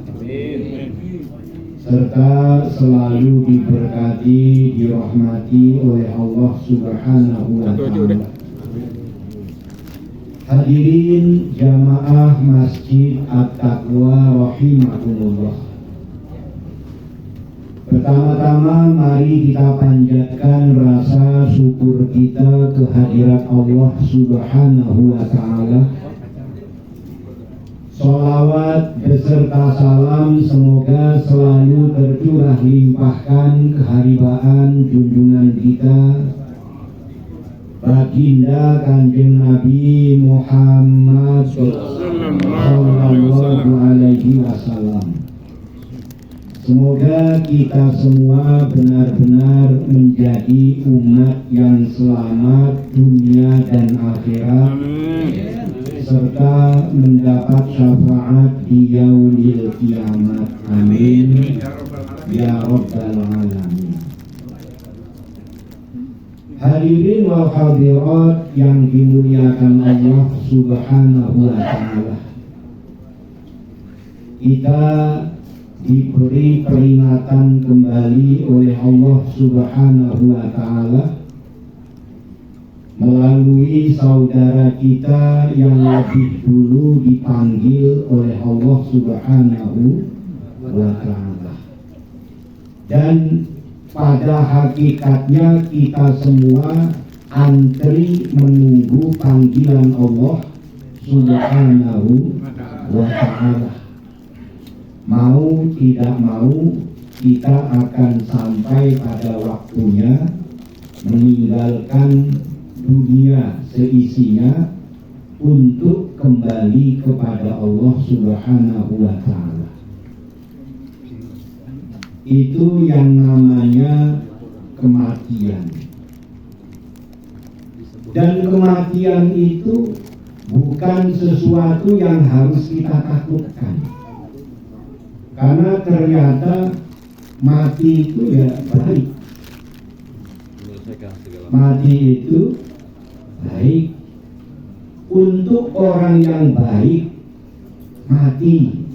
serta selalu diberkati, dirahmati oleh Allah Subhanahu wa Ta'ala. Hadirin jamaah Masjid At-Taqwa rahimakumullah. Pertama-tama mari kita panjatkan rasa syukur kita kehadirat Allah Subhanahu wa Ta'ala. Sholawat beserta salam semoga selalu tercurah limpahkan keharibaan junjungan kita Baginda Kanjeng Nabi Muhammad sallallahu alaihi wasallam. Semoga kita semua benar-benar menjadi umat yang selamat dunia dan akhirat, serta mendapat syafaat di yaumil kiamat. Amin ya rabbal alamin. Hadirin wal hadirat yang dimuliakan Allah Subhanahu wa Ta'ala, kita diberi peringatan kembali oleh Allah Subhanahu wa Ta'ala melalui saudara kita yang lebih dulu dipanggil oleh Allah Subhanahu wa Ta'ala. Dan pada hakikatnya kita semua antri menunggu panggilan Allah Subhanahu wa Ta'ala. Mau tidak mau kita akan sampai pada waktunya meninggalkan dunia seisinya untuk kembali kepada Allah Subhanahu wa Ta'ala. Itu yang namanya kematian. Dan kematian itu bukan sesuatu yang harus kita takutkan. Karena ternyata mati itu ya baik. Mati itu baik. Untuk orang yang baik, mati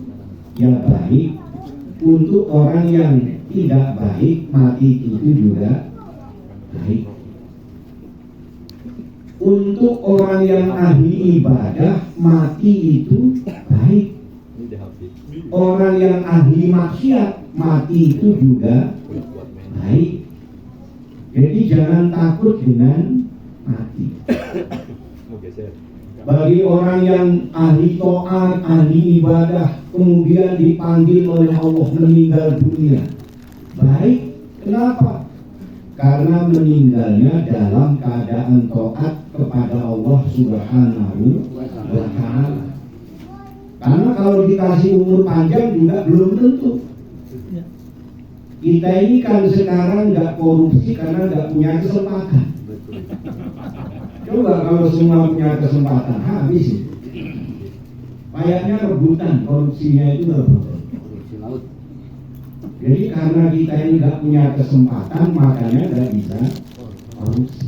ya baik. Untuk orang yang tidak baik, mati itu juga baik. Untuk orang yang ahli ibadah, mati itu baik. Orang yang ahli maksiat, mati itu juga baik. Jadi jangan takut dengan mati. Bagi orang yang ahli taat, ahli ibadah, kemudian dipanggil oleh Allah meninggal dunia, baik. Kenapa? Karena meninggalnya dalam keadaan taat kepada Allah Subhanahu wa Ta'ala. Karena kalau dikasih umur panjang juga belum tentu. Kita ini kan sekarang nggak korupsi karena nggak punya kesempatan. Coba kalau semua punya kesempatan, habis. Kayaknya rebutan, korupsinya itu rebutan. Jadi karena kita ini nggak punya kesempatan, makanya nggak bisa korupsi.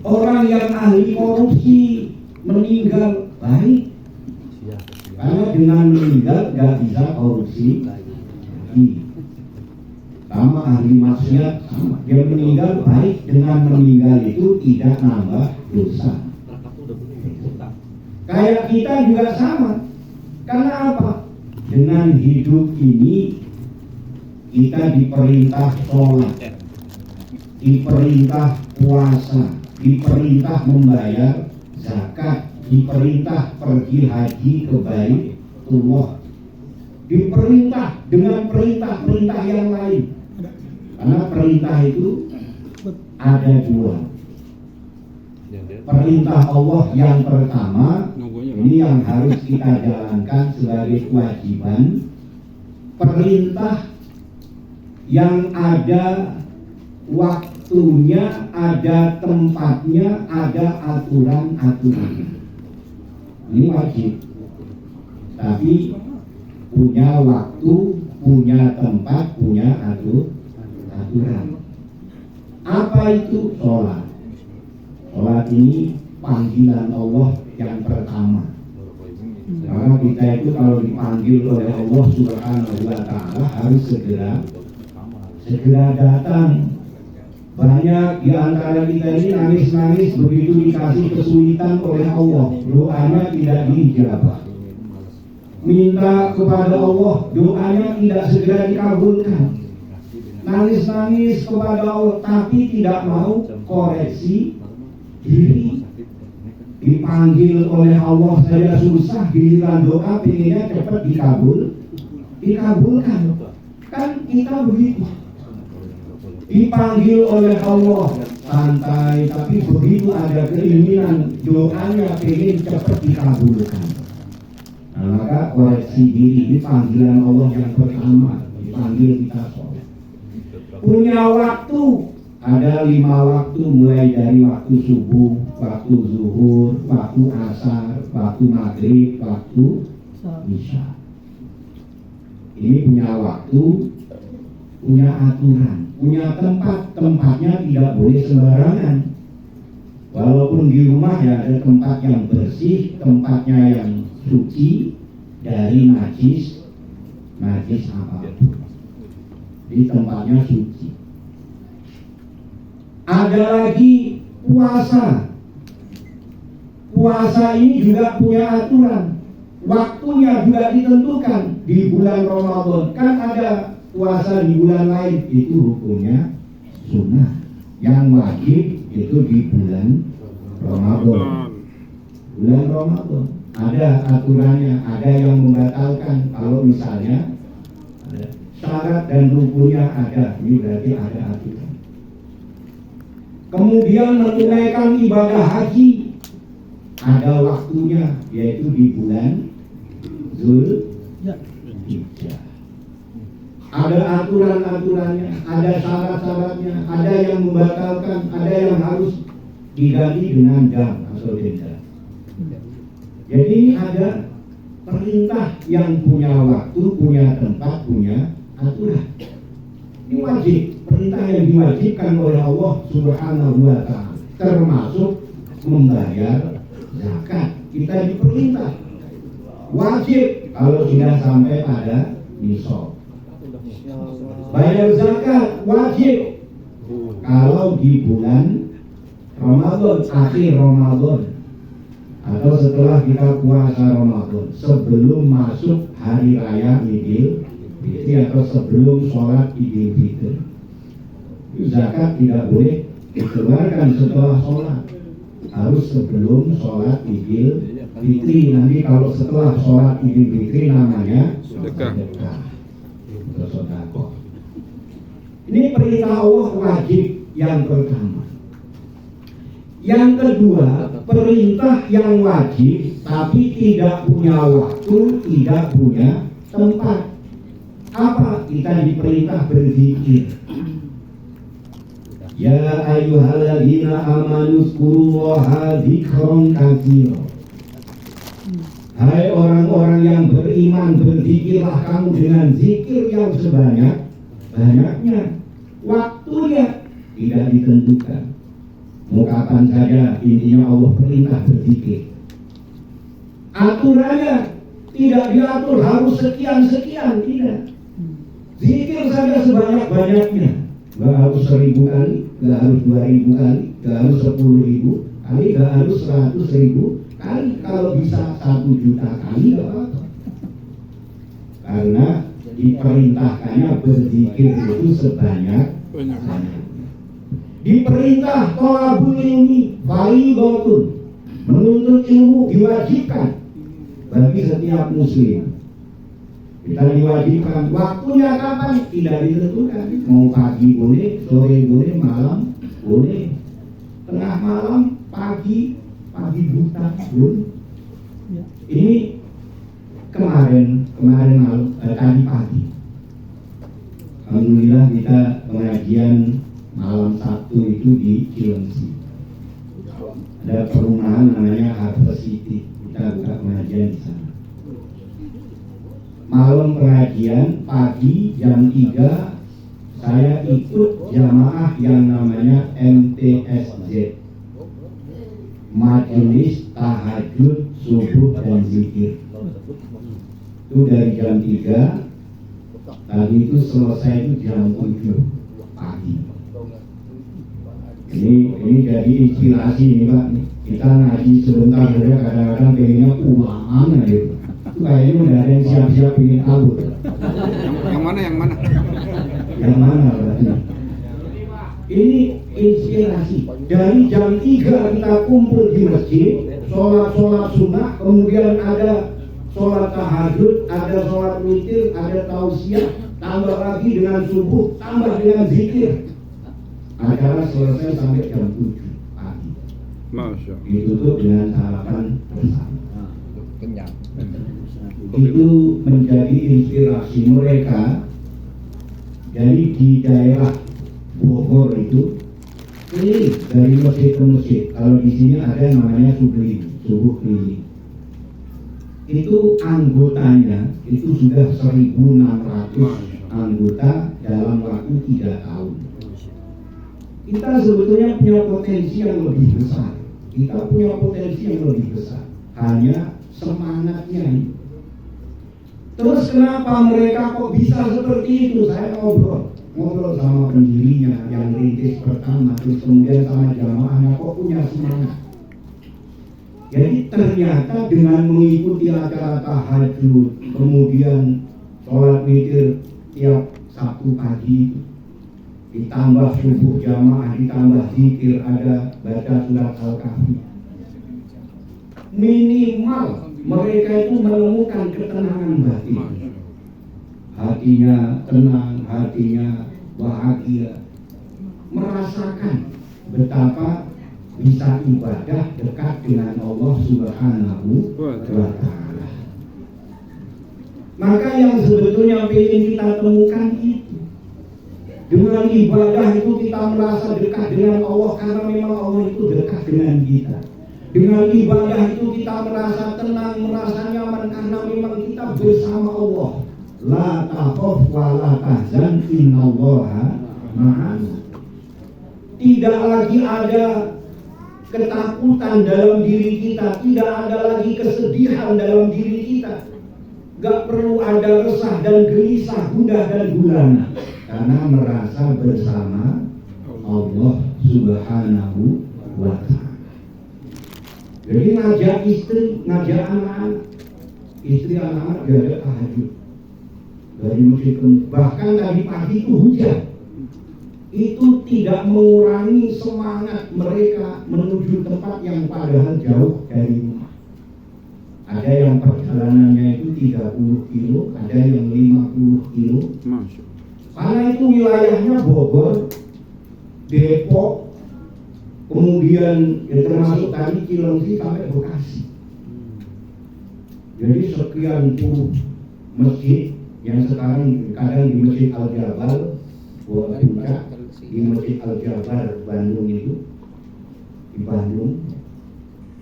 Orang yang ahli korupsi meninggal baik. Karena dengan meninggal nggak bisa korupsi lagi. Sama ahli maksiat, sama. Dia meninggal baik, dengan meninggal itu tidak nambah dosa. Kayak kita juga sama. Karena apa? Dengan hidup ini kita diperintah sholat, diperintah puasa, diperintah membayar zakat, diperintah pergi haji ke Baitullah, diperintah dengan perintah-perintah yang lain. Karena perintah itu ada dua. Perintah Allah yang pertama, ini yang harus kita jalankan sebagai kewajiban. Perintah yang ada waktunya, ada tempatnya, ada aturan-aturan. Ini wajib. Tapi punya waktu, punya tempat, punya aturan. Apa itu sholat? Sholat ini panggilan Allah yang pertama. Karena kita itu kalau dipanggil oleh Allah Subhanahu wa Ta'ala harus segera datang. Banyak di antara kita ini nangis-nangis begitu dikasih kesulitan oleh Allah, doanya tidak diijabah. Minta kepada Allah, doanya tidak segera dikabulkan. Nangis-nangis kepada Allah tapi tidak mau koreksi diri. Dipanggil oleh Allah saja susah, giliran doa pengennya cepat dikabulkan. Kan kita begitu. Dipanggil oleh Allah santai, tapi begitu ada keinginan doanya pengen cepat dikabulkan. Nah, maka koreksi diri di panggilan Allah yang pertama, dipanggil kita sholat. Punya waktu, ada 5 waktu, mulai dari waktu subuh, waktu zuhur, waktu asar, waktu maghrib, waktu isya. Ini punya waktu, punya aturan, punya tempat. Tempatnya tidak boleh sembarangan. Walaupun di rumah ya ada tempat yang bersih, tempatnya yang suci dari najis apapun. Di tempatnya suci. Ada lagi puasa. Puasa ini juga punya aturan. Waktunya juga ditentukan. Di bulan Ramadan kan ada puasa di bulan lain, itu hukumnya sunnah. Yang wajib itu di bulan Ramadan. Bulan Ramadan ada aturannya, ada yang membatalkan. Kalau misalnya ada syarat dan rukunnya ada, ini berarti ada aturan. Kemudian menunaikan ibadah haji ada waktunya, yaitu di bulan Zulhijjah. Ada aturan-aturannya, ada syarat-syaratnya, ada yang membatalkan, ada yang harus diganti dengan dam atau denda. Jadi ada perintah yang punya waktu, punya tempat, punya aturan. Ini wajib, perintah yang diwajibkan oleh Allah Subhanahu wa Ta'ala, termasuk membayar zakat. Kita diperintah wajib kalau sudah sampai pada nisab. Bayar zakat wajib kalau di bulan Ramadan, akhir Ramadan, atau setelah kita puasa Ramadan, sebelum masuk hari raya Idul Fitri atau sebelum sholat Idul Fitri. Zakat tidak boleh dikeluarkan setelah sholat, harus sebelum sholat Idul Fitri. Nanti kalau setelah sholat Idul Fitri namanya sedekah. Sedekah. Ini perintah Allah wajib yang pertama. Yang kedua, perintah yang wajib tapi tidak punya waktu, tidak punya tempat. Apa? Kita diperintah berzikir. Ya ayyuhalladzina amanu zkurullaha dzikran katsira. Hai orang-orang yang beriman, berzikirlah kamu dengan zikir yang sebanyak-banyaknya. Waktunya tidak ditentukan. Mau kapan saja, intinya Allah perintah berzikir. Aturannya tidak diatur harus sekian-sekian, tidak. Zikir saja sebanyak-banyaknya. Gak harus 1000 kali, gak harus 2000 kali, gak harus 10.000 kali, gak harus 100.000 kali. Kalau bisa 1 juta kali gak apa-apa. Karena diperintahkannya berzikir itu sebanyak diperintah tolabul ilmi fardhun, menuntut ilmu diwajibkan bagi setiap muslim. Kita diwajibkan, waktunya kapan tidak ditentukan, mau pagi boleh, sore boleh, malam boleh, tengah malam, pagi buta pun. Ini kemarin malam, tadi pagi, alhamdulillah kita pengajian malam Sabtu itu di Cilengsi. Ada perumahan namanya Harvest City, kita buka pengajian di sana. Malam pengajian, pagi jam 3 saya ikut jamaah yang namanya MTSZ, Majelis Tahajud Subuh dan Zikir. Itu dari jam 3, tadi itu selesai itu jam 7 pagi. Ini jadi inspirasi nih Pak. Kita ngaji sebentar saja kadang-kadang pengennya ulangan gitu. Kayaknya udah ada yang siap-siap ingin kabur. Yang mana? Yang mana berarti? Ini inspirasi. Dari jam 3 kita kumpul di masjid, sholat sunnah, kemudian ada sholat tahajud, ada sholat witir, ada tausiah, tambah lagi dengan subuh, tambah dengan zikir. Acara selesai sampai jam 7 pagi. Masya Allah. Ditutup dengan sarapan bersama. Itu menjadi inspirasi mereka. Jadi di daerah Bogor itu keliling dari masjid ke masjid. Kalau di sini ada namanya subuh keliling. Itu anggotanya itu sudah 1.600 anggota dalam waktu 3 tahun. Kita sebetulnya punya potensi yang lebih besar. Hanya semangatnya ini. Terus kenapa mereka kok bisa seperti itu? Saya ngobrol sama pendirinya yang rintis pertama, terus kemudian sama jamaahnya kok punya semangat. Jadi ternyata dengan mengikuti acara tahajud, kemudian sholat witir tiap Sabtu pagi, ditambah subuh jamaah, ditambah zikir, ada baca surat Al-Kahfi, minimal mereka itu menemukan ketenangan batin. Hatinya tenang, hatinya bahagia, merasakan betapa bisa ibadah dekat dengan Allah Subhanahu wa Ta'ala. Maka yang sebetulnya ingin kita temukan itu, dengan ibadah itu kita merasa dekat dengan Allah karena memang Allah itu dekat dengan kita. Dengan ibadah itu kita merasa tenang, merasa nyaman karena memang kita bersama Allah. La takhaf wa la tahzan innallaha ma'ana. Tidak lagi ada ketakutan dalam diri kita, tidak ada lagi kesedihan dalam diri kita. Gak perlu ada resah dan gelisah, gundah dan gulana, karena merasa bersama Allah Subhanahu wa Ta'ala. Jadi ngajak istri, ngajak anak-anak, istri anak-anak jaga tahajud dari masjid, bahkan tadi pagi itu hujan. Itu tidak mengurangi semangat mereka menuju tempat yang padahal jauh dari rumah. Ada yang perjalanannya itu 30 kilo, ada yang 50 kilo. Karena itu wilayahnya Bogor, Depok, kemudian ya termasuk tadi Cilengsi sampai Bekasi. Jadi sekian puluh masjid yang sekarang kadang di Masjid Al-Jabar Puncak, di Masjid Al-Jabar Bandung itu, di Bandung,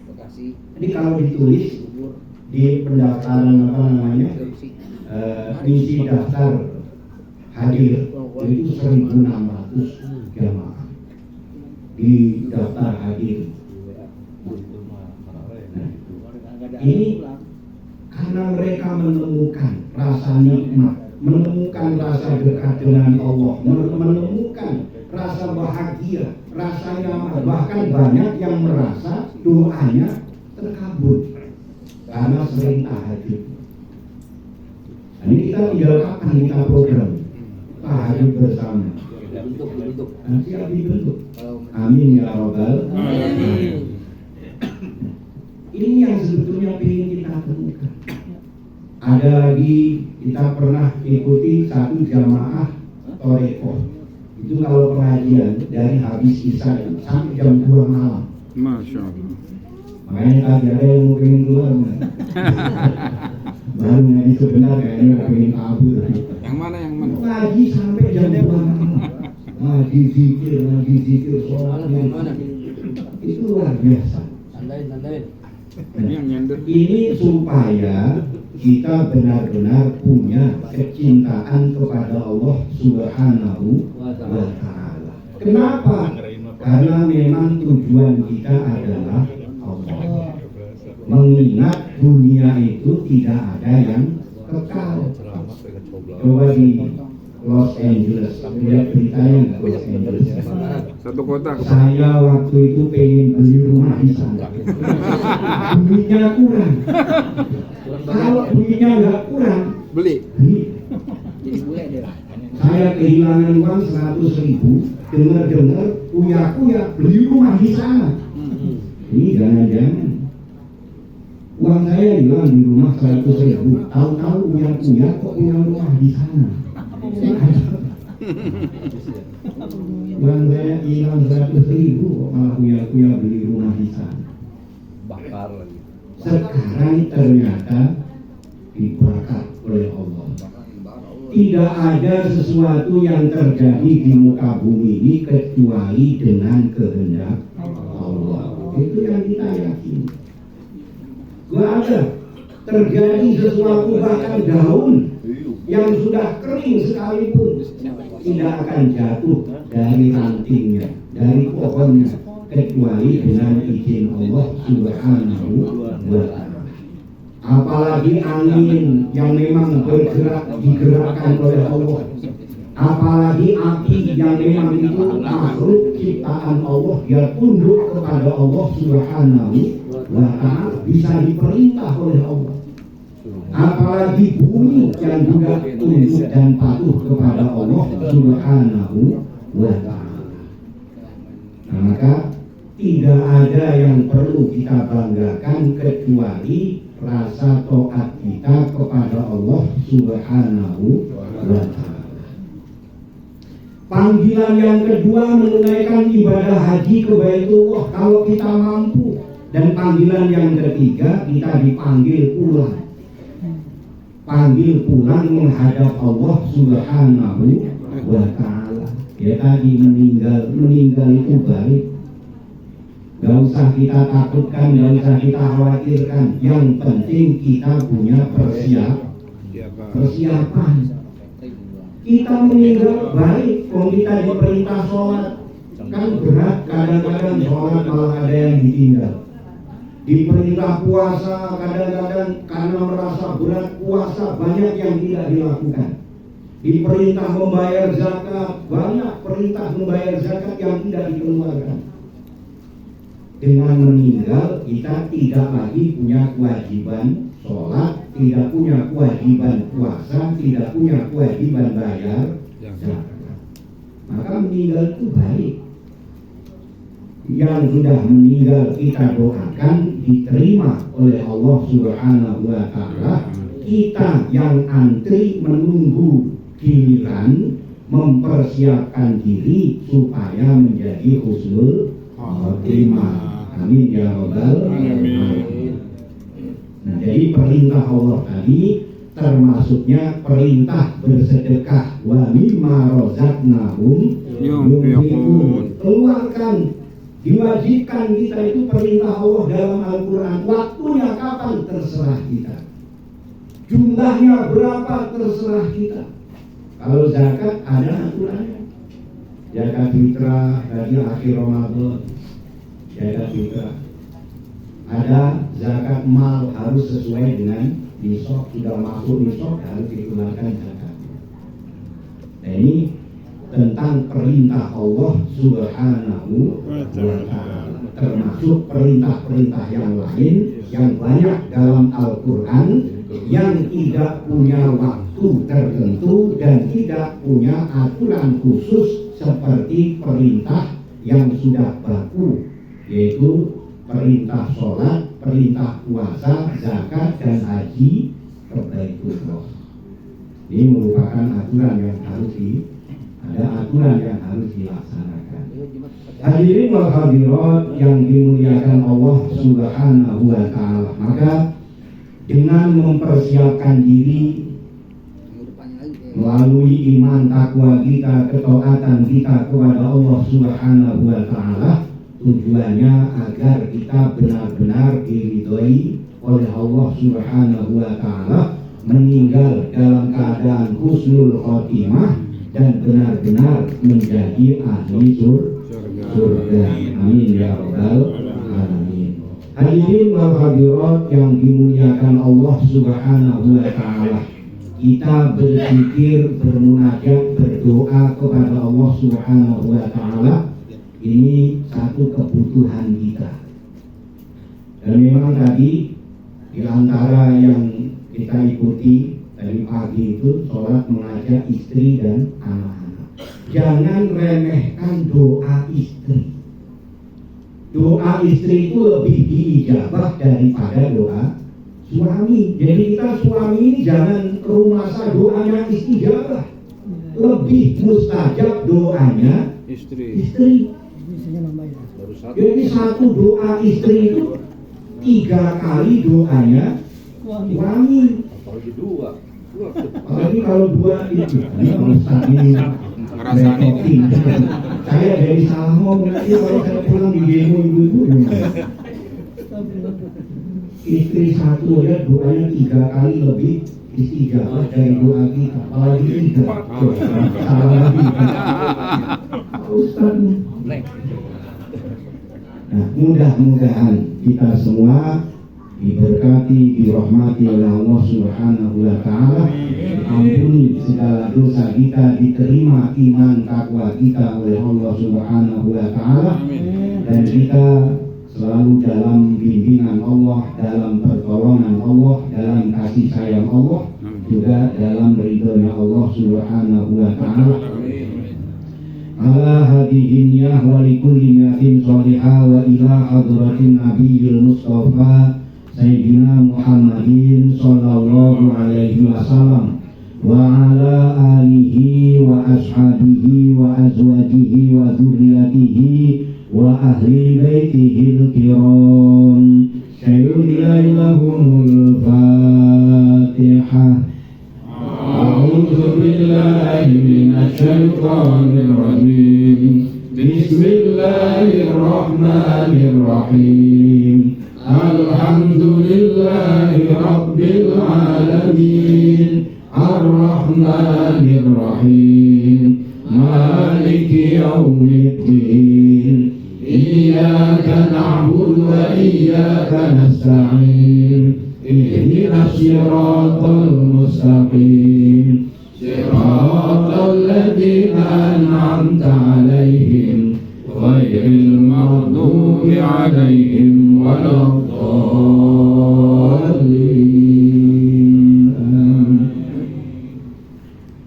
Bekasi. Jadi kalau ditulis di pendaftaran isi daftar hadir itu 1.600 jamaah di daftar hadir. Nah, ini karena mereka menemukan rasa nikmat, menemukan rasa dekat dengan Allah, menemukan rasa bahagia, rasa nyaman. Bahkan banyak yang merasa doanya terkabul karena sering tahajud. Ini kita tinggal kapan kita program tahajud bersama. Siap dibentuk. Amin ya Rabbal alamin. Ini yang sebetulnya ingin kita temukan. Ada lagi kita pernah ikuti satu jamaah Toreko. Itu kalau pengajian dari habis isya sampai jam 2 malam. Masya Allah. Makanya tadi ada yang mau pengen keluar. Baru ngaji sebentar kayaknya mau pengen kabur. Yang mana yang mana? Ngaji sampai jam 2 malam. Ngaji zikir, sholat. Itu luar biasa. Ini yang nyender. Ini supaya kita benar-benar punya kecintaan kepada Allah Subhanahu wa Ta'ala. Kenapa? Karena memang tujuan kita adalah Allah. Mengingat dunia itu tidak ada yang kekal. Coba di Los Angeles, lihat beritanya Los Angeles. Satu kota. Saya waktu itu pengen beli rumah di sana. Duitnya kurang. Kalau duitnya nggak kurang, Beli. saya kehilangan uang 100.000. Dengar-dengar uya-uya beli rumah di sana. Ini jangan-jangan uang saya hilang di rumah 100.000. Tahu-tahu uya-uya kok punya rumah di sana. Uang saya hilang 100.000 kok malah uya-uya beli rumah di sana. Bakar lagi. Sekarang ternyata diberkat oleh Allah. Tidak ada sesuatu yang terjadi di muka bumi ini kecuali dengan kehendak Allah. Itu yang kita yakini. Gak ada terjadi sesuatu bahkan daun yang sudah kering sekalipun tidak akan jatuh dari rantingnya, dari pohonnya, kecuali dengan izin Allah Subhanahu wa Ta'ala. Apalagi angin yang memang bergerak digerakkan oleh Allah, apalagi api yang memang itu makhluk ciptaan Allah, dia tunduk kepada Allah Subhanahu wa Ta'ala, bisa diperintah oleh Allah. Apalagi bumi yang juga tunduk dan patuh kepada Allah Subhanahu wa Ta'ala. Nah, maka tidak ada yang perlu kita banggakan kecuali rasa taat kita kepada Allah Subhanahu wa Ta'ala. Panggilan yang kedua menunaikan ibadah haji ke Baitullah kalau kita mampu, dan panggilan yang ketiga kita dipanggil pulang. Panggil pulang menghadap Allah Subhanahu wa Ta'ala. Ya tadi meninggal itu baik. Gak usah kita takutkan, gak usah kita khawatirkan. Yang penting kita punya persiapan. Kita meninggal baik, kalau kita diperintah sholat. Kan berat, kadang-kadang sholat malah ada yang ditinggal. Diperintah puasa, kadang-kadang karena merasa berat puasa banyak yang tidak dilakukan. Diperintah membayar zakat, banyak perintah membayar zakat yang tidak dikeluarkan. Dengan meninggal kita tidak lagi punya kewajiban sholat, tidak punya kewajiban puasa, tidak punya kewajiban bayar zakat. Maka meninggal itu baik. Yang sudah meninggal kita doakan diterima oleh Allah Subhanahu wa Ta'ala. Kita yang antri menunggu giliran mempersiapkan diri supaya menjadi husnul khotimah. Amin ya Rabbal alamin. Nah, jadi perintah Allah tadi termasuknya perintah bersedekah, wa mimma razaqnahum yunfiqun. Keluarkan, diwajibkan kita, itu perintah Allah dalam Al-Quran. Waktunya kapan terserah kita, jumlahnya berapa terserah kita. Kalau zakat ada aturannya, zakat fitrah dari akhir Ramadan, zakat fitrah. Ada zakat mal, harus sesuai dengan nisab, sudah masuk nisab harus dikeluarkan zakat. Nah, ini tentang perintah Allah Subhanahu wa Ta'ala, termasuk perintah-perintah yang lain yang banyak dalam Al-Quran yang tidak punya waktu waktu tertentu dan tidak punya aturan khusus seperti perintah yang sudah baku, yaitu perintah sholat, perintah puasa, zakat, dan haji ke Baitullah. Ini merupakan aturan yang harus dilaksanakan. Hadirin wal hadirat yang dimuliakan Allah Subhanahu wa Ta'ala, maka dengan mempersiapkan diri melalui iman, takwa kita, ketaatan kita kepada Allah Subhanahu wa Ta'ala, tujuannya agar kita benar-benar diridhoi oleh Allah Subhanahu wa Ta'ala, meninggal dalam keadaan husnul khotimah dan benar-benar menjadi ahli surga. Amin ya rabbal alamin. Hadirin wal hadirat yang dimuliakan Allah Subhanahu wa Ta'ala, kita berzikir, bermunajat, berdoa kepada Allah Subhanahu wa Ta'ala, ini satu kebutuhan kita. Dan memang tadi di antara yang kita ikuti dari pagi itu sholat mengajak istri dan anak-anak. Jangan remehkan doa istri. Doa istri itu lebih diijabah daripada doa suami. Jadi kita suami ini jangan rumasa doanya istijabah. Lebih mustajab doanya istri. Jadi satu doa istri itu 3 kali doanya suami. Apalagi 2. Apalagi kalau 2 itu. Ini ngerasain. Saya dari salah ngomong nanti kalau saya pulang di demo ibu-ibu. Istri satu ya doanya 3 kali lebih istijabah dari doa kita. Apalagi 3. Salah lagi. Ustaz. Nah, mudah-mudahan kita semua diberkati, dirahmati oleh Allah Subhanahu wa Ta'ala, diampuni segala dosa kita, diterima iman takwa kita oleh Allah Subhanahu wa Ta'ala, dan kita selalu dalam bimbingan Allah, dalam pertolongan Allah, dalam kasih sayang Allah, juga dalam ridhonya Allah Subhanahu wa Ta'ala. Ala hadihin ya wa likulli niyatin sholihah wa ila hadratin nabiyil mustafa Sayyidina Muhammadin sallallahu alaihi wasallam wa ala alihi wa ashabihi wa azwajihi wa dzurriyyatihi wa ahli baitihil kiram. Sayyidillahumul Fatihah. A'udzu billahi minasy syaithanir rajim. Bismillahirrahmanirrahim. Alhamdulillahi rabbil alamin. Ar-Rahmanir Rahim. Maliki yaumiddin. Iyyaka na'budu wa iyyaka nasta'in. Ihdinas siratal mustaqim. Siratal ladzina an'amta 'alaihim ghairil maghdubi 'alaihim waladdallin.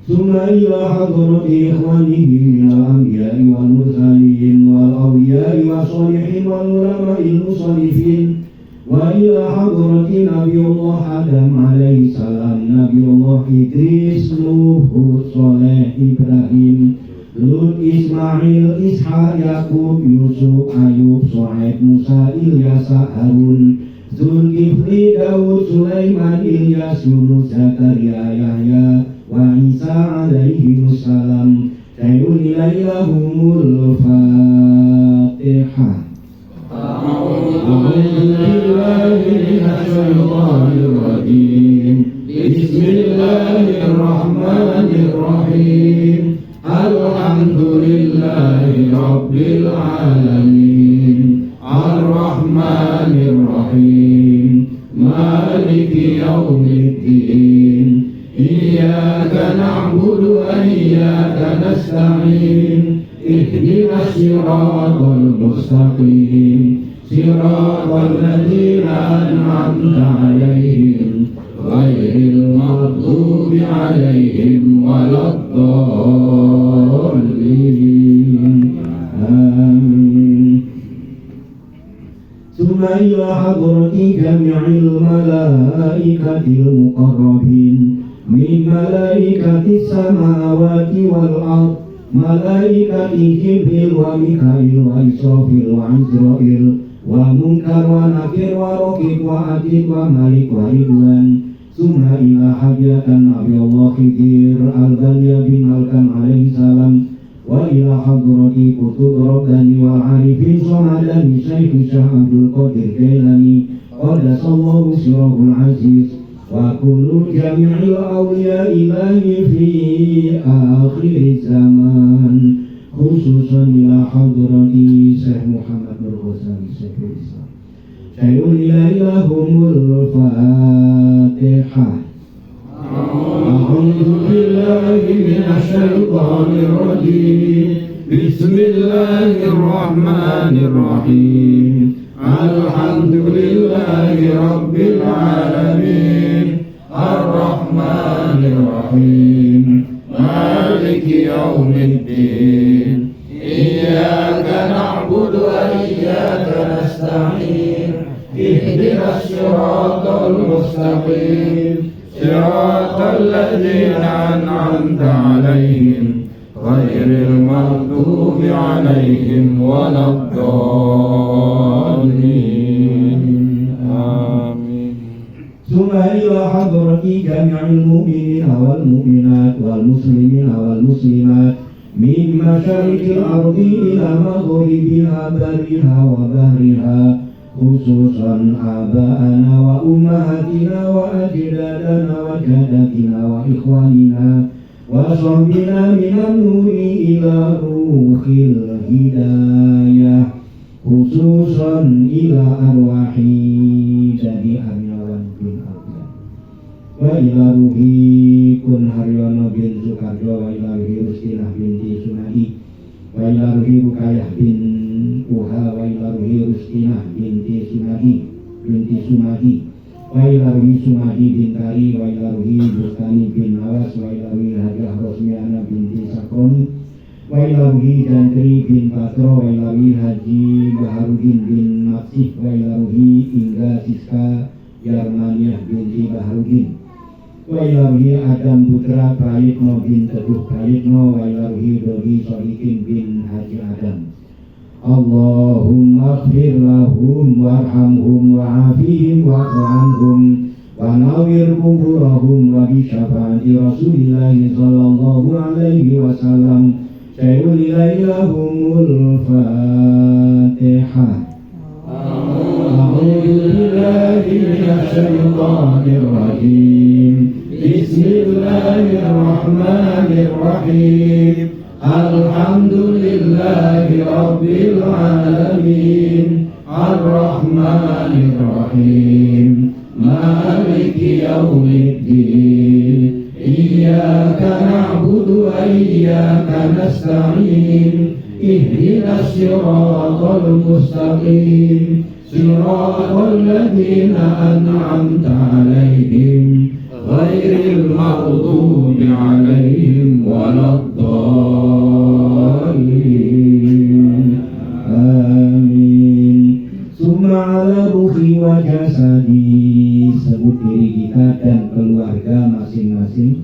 Summa ila hadrati ikhwanihi minal anbiya'i wal mursalin wal awliya'i was shalihin wal ulama'il musallifin wa ila hadrati Nabiullah Adam alaihi salam, Nabiullah Idris, Nuh, Saleh, Ibrahim, Lut, Ismail, Ishaq, Yakub, Yusuf, Ayub, Shu'aib, Musa, Ilyas, Harun, Zulkifli, Daud, Sulaiman, Ilyas, Yunus, Zakaria, Yahya wa Isa alaihi salam. Sayyidul ilaihumul Fatihah. Bismillahirrahmanirrahim. Alhamdulillahi rabbil alamin. Ar-Rahmanir-Rahim. Maliki yaumiddin. Iyyaka na'budu wa iyyaka nasta'in. Ihdinas siratal mustaqim. Siratal ladzina an'amta 'alaihim ghairil maghdubi 'alaihim waladdallin. Amin. Summa ila hadrati jami'il malaikatil muqarrabin min malaikatis samawati wal ardh malaikati Jibril wa Mikail wa Israfil wa Izrail wa Munkar wa Nakir wa Raqib wa Atid wa Malik wa Ridwan. Summa ila hajatan Nabi Allah Khidir al-Balya bin Malkam alaihi salam wa ila hadrati kutub Rabbani wal Arifin Samadani Syekh Syah Abdul Qadir Jailani qadasallahu sirahul aziz wa kullu jami'il awliya ilahi fi akhir zaman, khususan ila hadrati Syekh Muhammad Nur Ghazali Syekhul Islam. Syai'un ilaihumul Fatihah. A'udzu billahi minasy syaithanir rajim. Bismillahirrahmanirrahim. Alhamdulillahi rabbil alamin. Ar-Rahmanir-Rahim. Maliki yaumiddin. Iyyaka na'budu wa iyyaka nasta'in. Ihdinas siratal mustaqim. Siratal ladzina an'amta 'alaihim ghairil maghdubi 'alaihim waladdallin. Amin. Summa ila hadrati jami'il mu'minina wal mu'minat wal muslimina wal muslimat min masyariqil ardi ila maghribiha bariha wa bahriha, khususan aba'ana wa ummahatina wa ajdadana wa jadatina wa ikhwanina wa sahbina minan nuri ila ruhil hidayah, khususan ila arwahi dari Aryawan bin Abdullah wa ila ruhi kun Haryono bin Sukarjo wa ila ruhi Rustinah binti Sunai wa ila ruhi Rukayah bin Uha wa ila ruhi Rustinah binti Sunai wa ila ruhi Sumadi bin Kari wa ila ruhi Bustani bin Awas wa ila ruhi Hajah Rosmiana binti Sakroni wa ila ruhi Jantri bin Patro wa ila ruhi Haji Baharudin bin Maksih wa ila ruhi Ingga Siska Yarmaniyah binti Baharudin wa ila ruhi Adam Putra Prayitno bin Teguh Prayitno wa ila ruhi Dodi Solikin bin Haji Adam. Allahumma ighfir lahum warhamhum wa'afihim wa'fu anhum wa nawwir quburahum wa bi syafaati Rasulillahi sallallahu alaihi wasallam. Syai'un ilaihumul Fatihah. A'udzu billahi minasy syaithanir rajim. Bismillahirrahmanirrahim. Alhamdulillahi rabbil alamin. Ar-Rahmanir-Rahim. Maliki yaumiddin. Iyyaka na'budu wa iyyaka nasta'in. Ihdinas siratal mustaqim. Siratal ladzina an'amta 'alaihim ghairil maghdubi 'alaihim waladdallin. Amin. Summa ala ruhi wa jasadi, sebut diri kita dan keluarga masing-masing.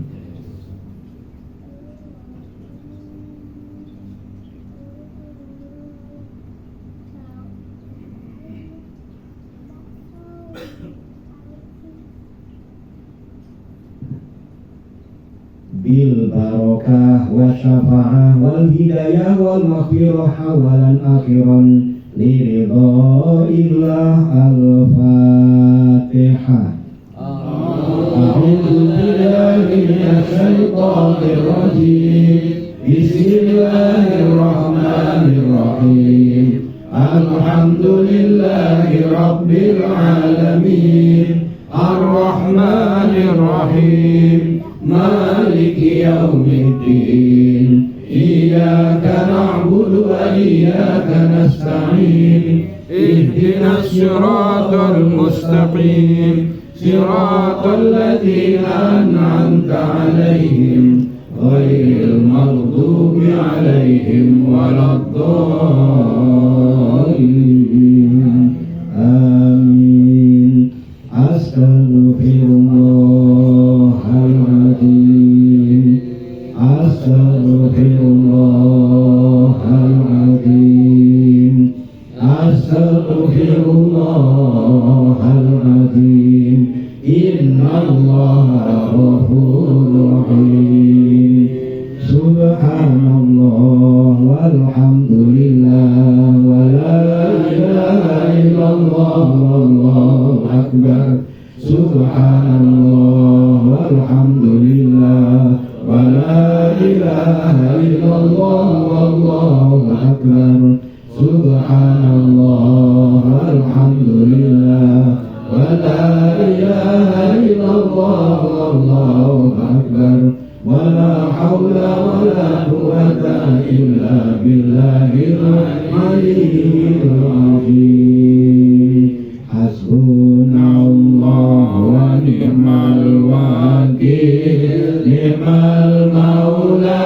Bil barakah wa syafa'ah wal hidayah wal maghfirah awalan akhiran li ridhaillah. Al-Fatihah. A'udzu billahi minasy syaithanir rajim. Bismillahirrahmanirrahim. Alhamdulillahi rabbil alamin. Ar-Rahmanir-Rahim. Maliki yaumiddin. Iyyaka na'budu wa iyyaka nasta'in. Ihdinas siratal mustaqim. صراط الذين أنعمت عليهم غير المغضوب عليهم ولا الضالين آمين أستغفر الله العظيم أستغفر الله العظيم أستغفر الله العظيم إن الله غفور رحيم سبحان الله والحمد لله ولا إله إلا الله والله أكبر سبحان الله والحمد لله ولا إله إلا الله والله أكبر سبحان الله والحمد لله ولا إله إلا الله والله أكبر ولا حول ولا قوة إلا بالله العلي العظيم حسبنا الله ونعم الوكيل نعم المولى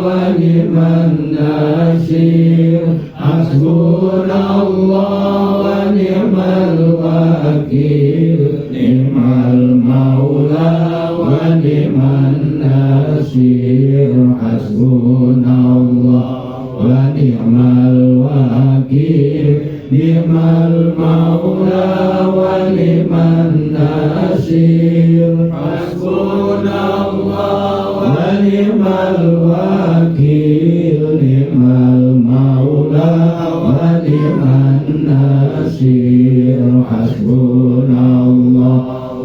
ونعم النصير حسبنا الله ونعم الوكيل نعم المولى ونعم النصير حسبنا الله ونعم الوكيل نعم المولى ونعم النصير حسبنا الله ونعم الوكيل نعم المولى ونعم النصير حسبنا الله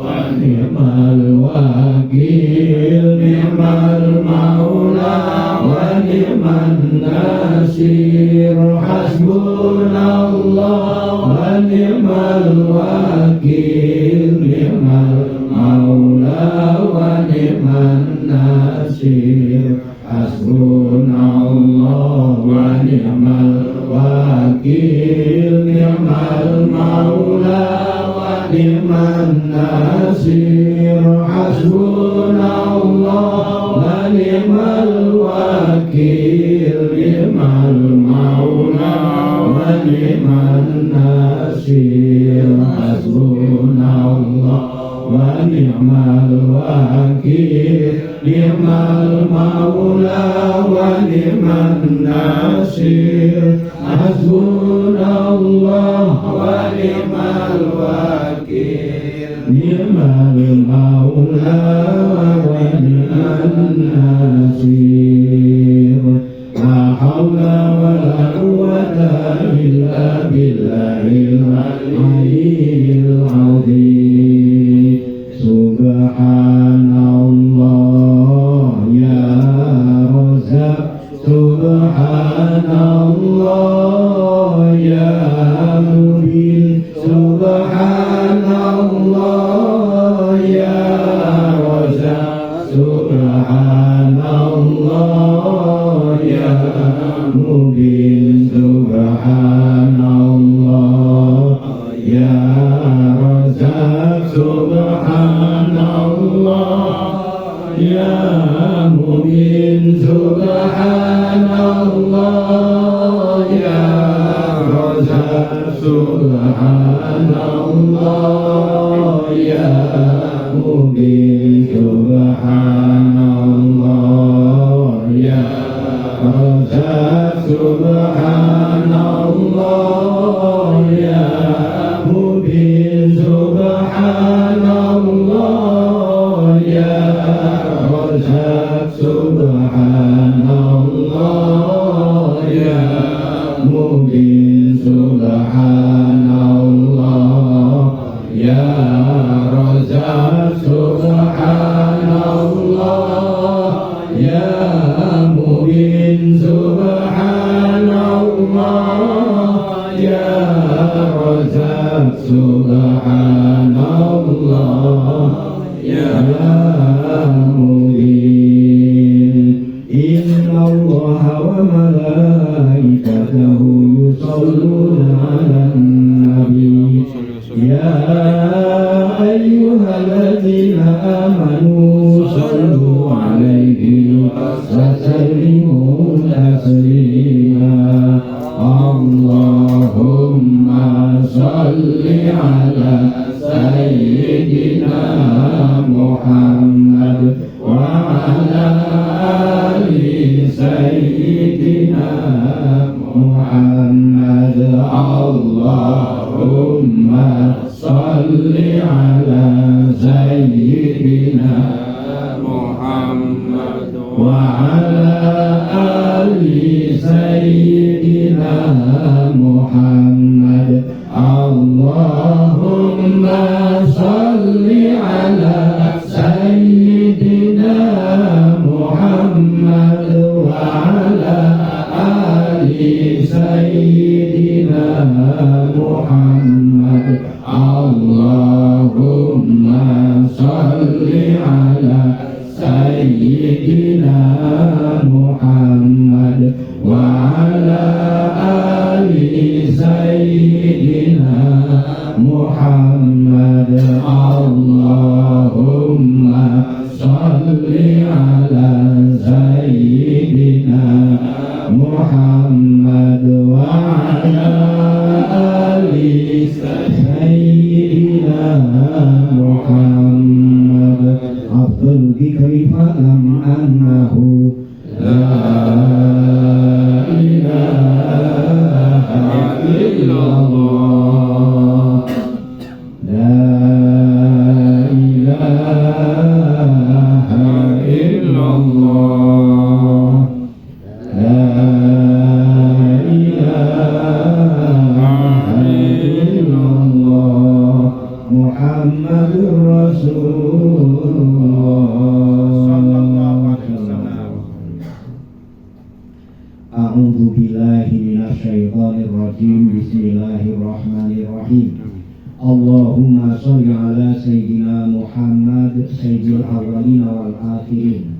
ونعم الوكيل نعم المولى ونعم النصير حسبنا الله ونعم الوكيل نعم المولى ونعم النصير حسبنا الله ونعم الوكيل نعم المولى ونعم النصير حسبنا الله ونعم الوكيل نعم المولى ونعم النصير حسبنا الله ونعم الوكيل نعم المولى ونعم النصير حسبنا الله ونعم الوكيل نعم المولى ونعم النصير لا حول ولا قوة إلا بالله العلي العظيم سبحان الله يا رزاق سبحان الله يا مبين سبحان الله يا رزاق سبحان الله يا مبين سبحان الله يا رزاق سبحان الله يا مبين سبحان الله يا رزاق سبحان الله يا مبين سبحان الله يا رزاق سبحان الله يا مبين سبحان الله يا رزاق سبحان الله يا مبين سبحان الله يا رزاق سبحان الله يا مبين سبحان الله يا رزاق سبحان الله يا مبين إن الله وسلموا تسليما اللهم صل على سيدنا محمد وعلى آل سيدنا محمد اللهم صل على سيدنا محمد وعلى آل سيدنا محمد اللهم صل على سيدنا محمد وعلى آل سيدنا محمد اللهم صل على سيدنا محمد وعلى آل سيدنا محمد اللهم صل على سيدنا محمد وعلى آل سيدنا محمد أفضل ذكر فلم أنه لا إله إلا الله لا إله إلا الله لا إله إلا الله محمد رسول A'udzu billahi minasyaitonir rajim. Bismillahirrahmanirrahim. Allahumma shalli ala sayyidina Muhammad sayyidil awwalin wal akhirin.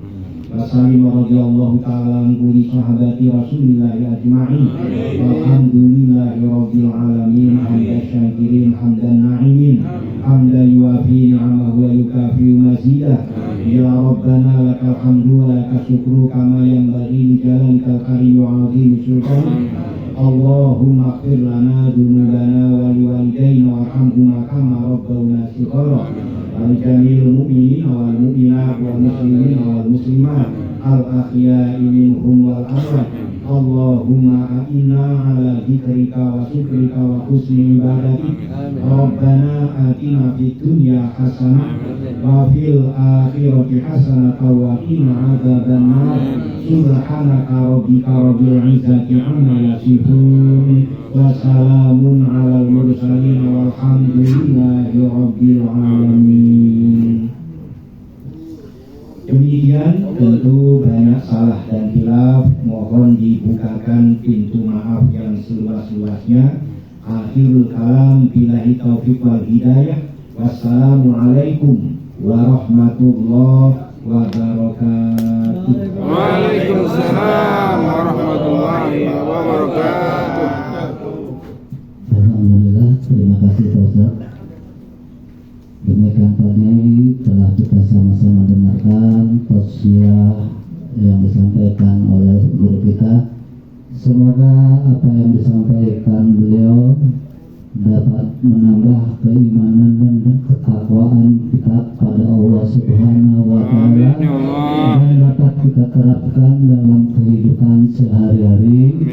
Wa sallim radhiyallahu ta'ala an kulli sahabati Rasulillah ajma'in. Walhamdulillahi rabbil alamin. Hamdan syakirin hamdan na'imin. Hamdan yuwafi ni'amahu wa yukafi mazidah. Ya Rabbana lakal hamdu wa lakal syukru kama yanbaghi li jalalikal karim wa 'azimi sultanik. Allahumma ighfir lana dzunubana wa liwalidayna warhamhuma kama rabbawna shighara. Wa li jami'il mu'minina wal mu'minat wal muslimina wal muslimat al ahya'i minhum wal amwat. Allahumma a'inna ala dzikrika wa syukrika wa husni ibadatik. Rabbana atina fid dunya hasanah wa fil akhirati hasanah wa qina adzabannar. Subhanaka rabbika rabbil izzati amma yasifun wa salamun alal mursalin walhamdulillahi rabbil alamin. Demikian tentu banyak salah dan khilaf, mohon dibukakan pintu maaf yang seluas-luasnya. Akhirul kalam, billahi taufiq wal hidayah. Wassalamualaikum warahmatullahi wabarakatuh. Waalaikumsalam warahmatullahi wabarakatuh. Alhamdulillah, terima kasih Pak Ustaz. Demikian tadi telah kita sama-sama dengarkan tausiah yang disampaikan oleh guru kita. Semoga apa yang disampaikan beliau dapat menambah keimanan dan ketakwaan kita pada Allah Subhanahu wa Ta'ala, dan dapat kita terapkan dalam kehidupan sehari-hari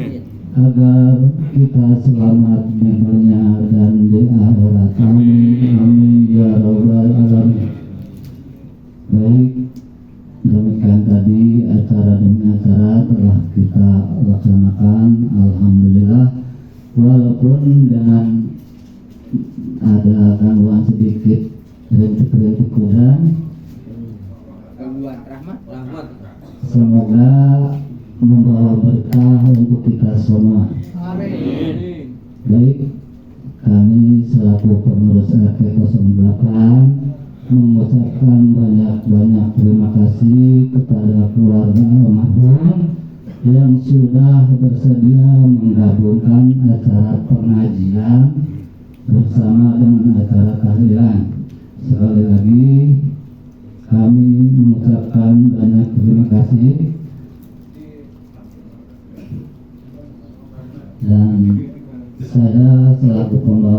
agar kita selamat di dunia dan di akhirat. Amin amin ya rabbal alamin. Baik, demikian tadi acara demi acara telah kita laksanakan. Alhamdulillah, walaupun dengan ada gangguan sedikit, rintik-rintik hujan. Semoga membawa berkah untuk kita semua. Amin. Baik, kami selaku pengurus RT 08 mengucapkan banyak-banyak terima kasih kepada keluarga almarhum yang sudah bersedia menggabungkan acara pengajian bersama dengan acara tahlilan. Sekali lagi kami mengucapkan banyak terima kasih. Saya selaku pembawa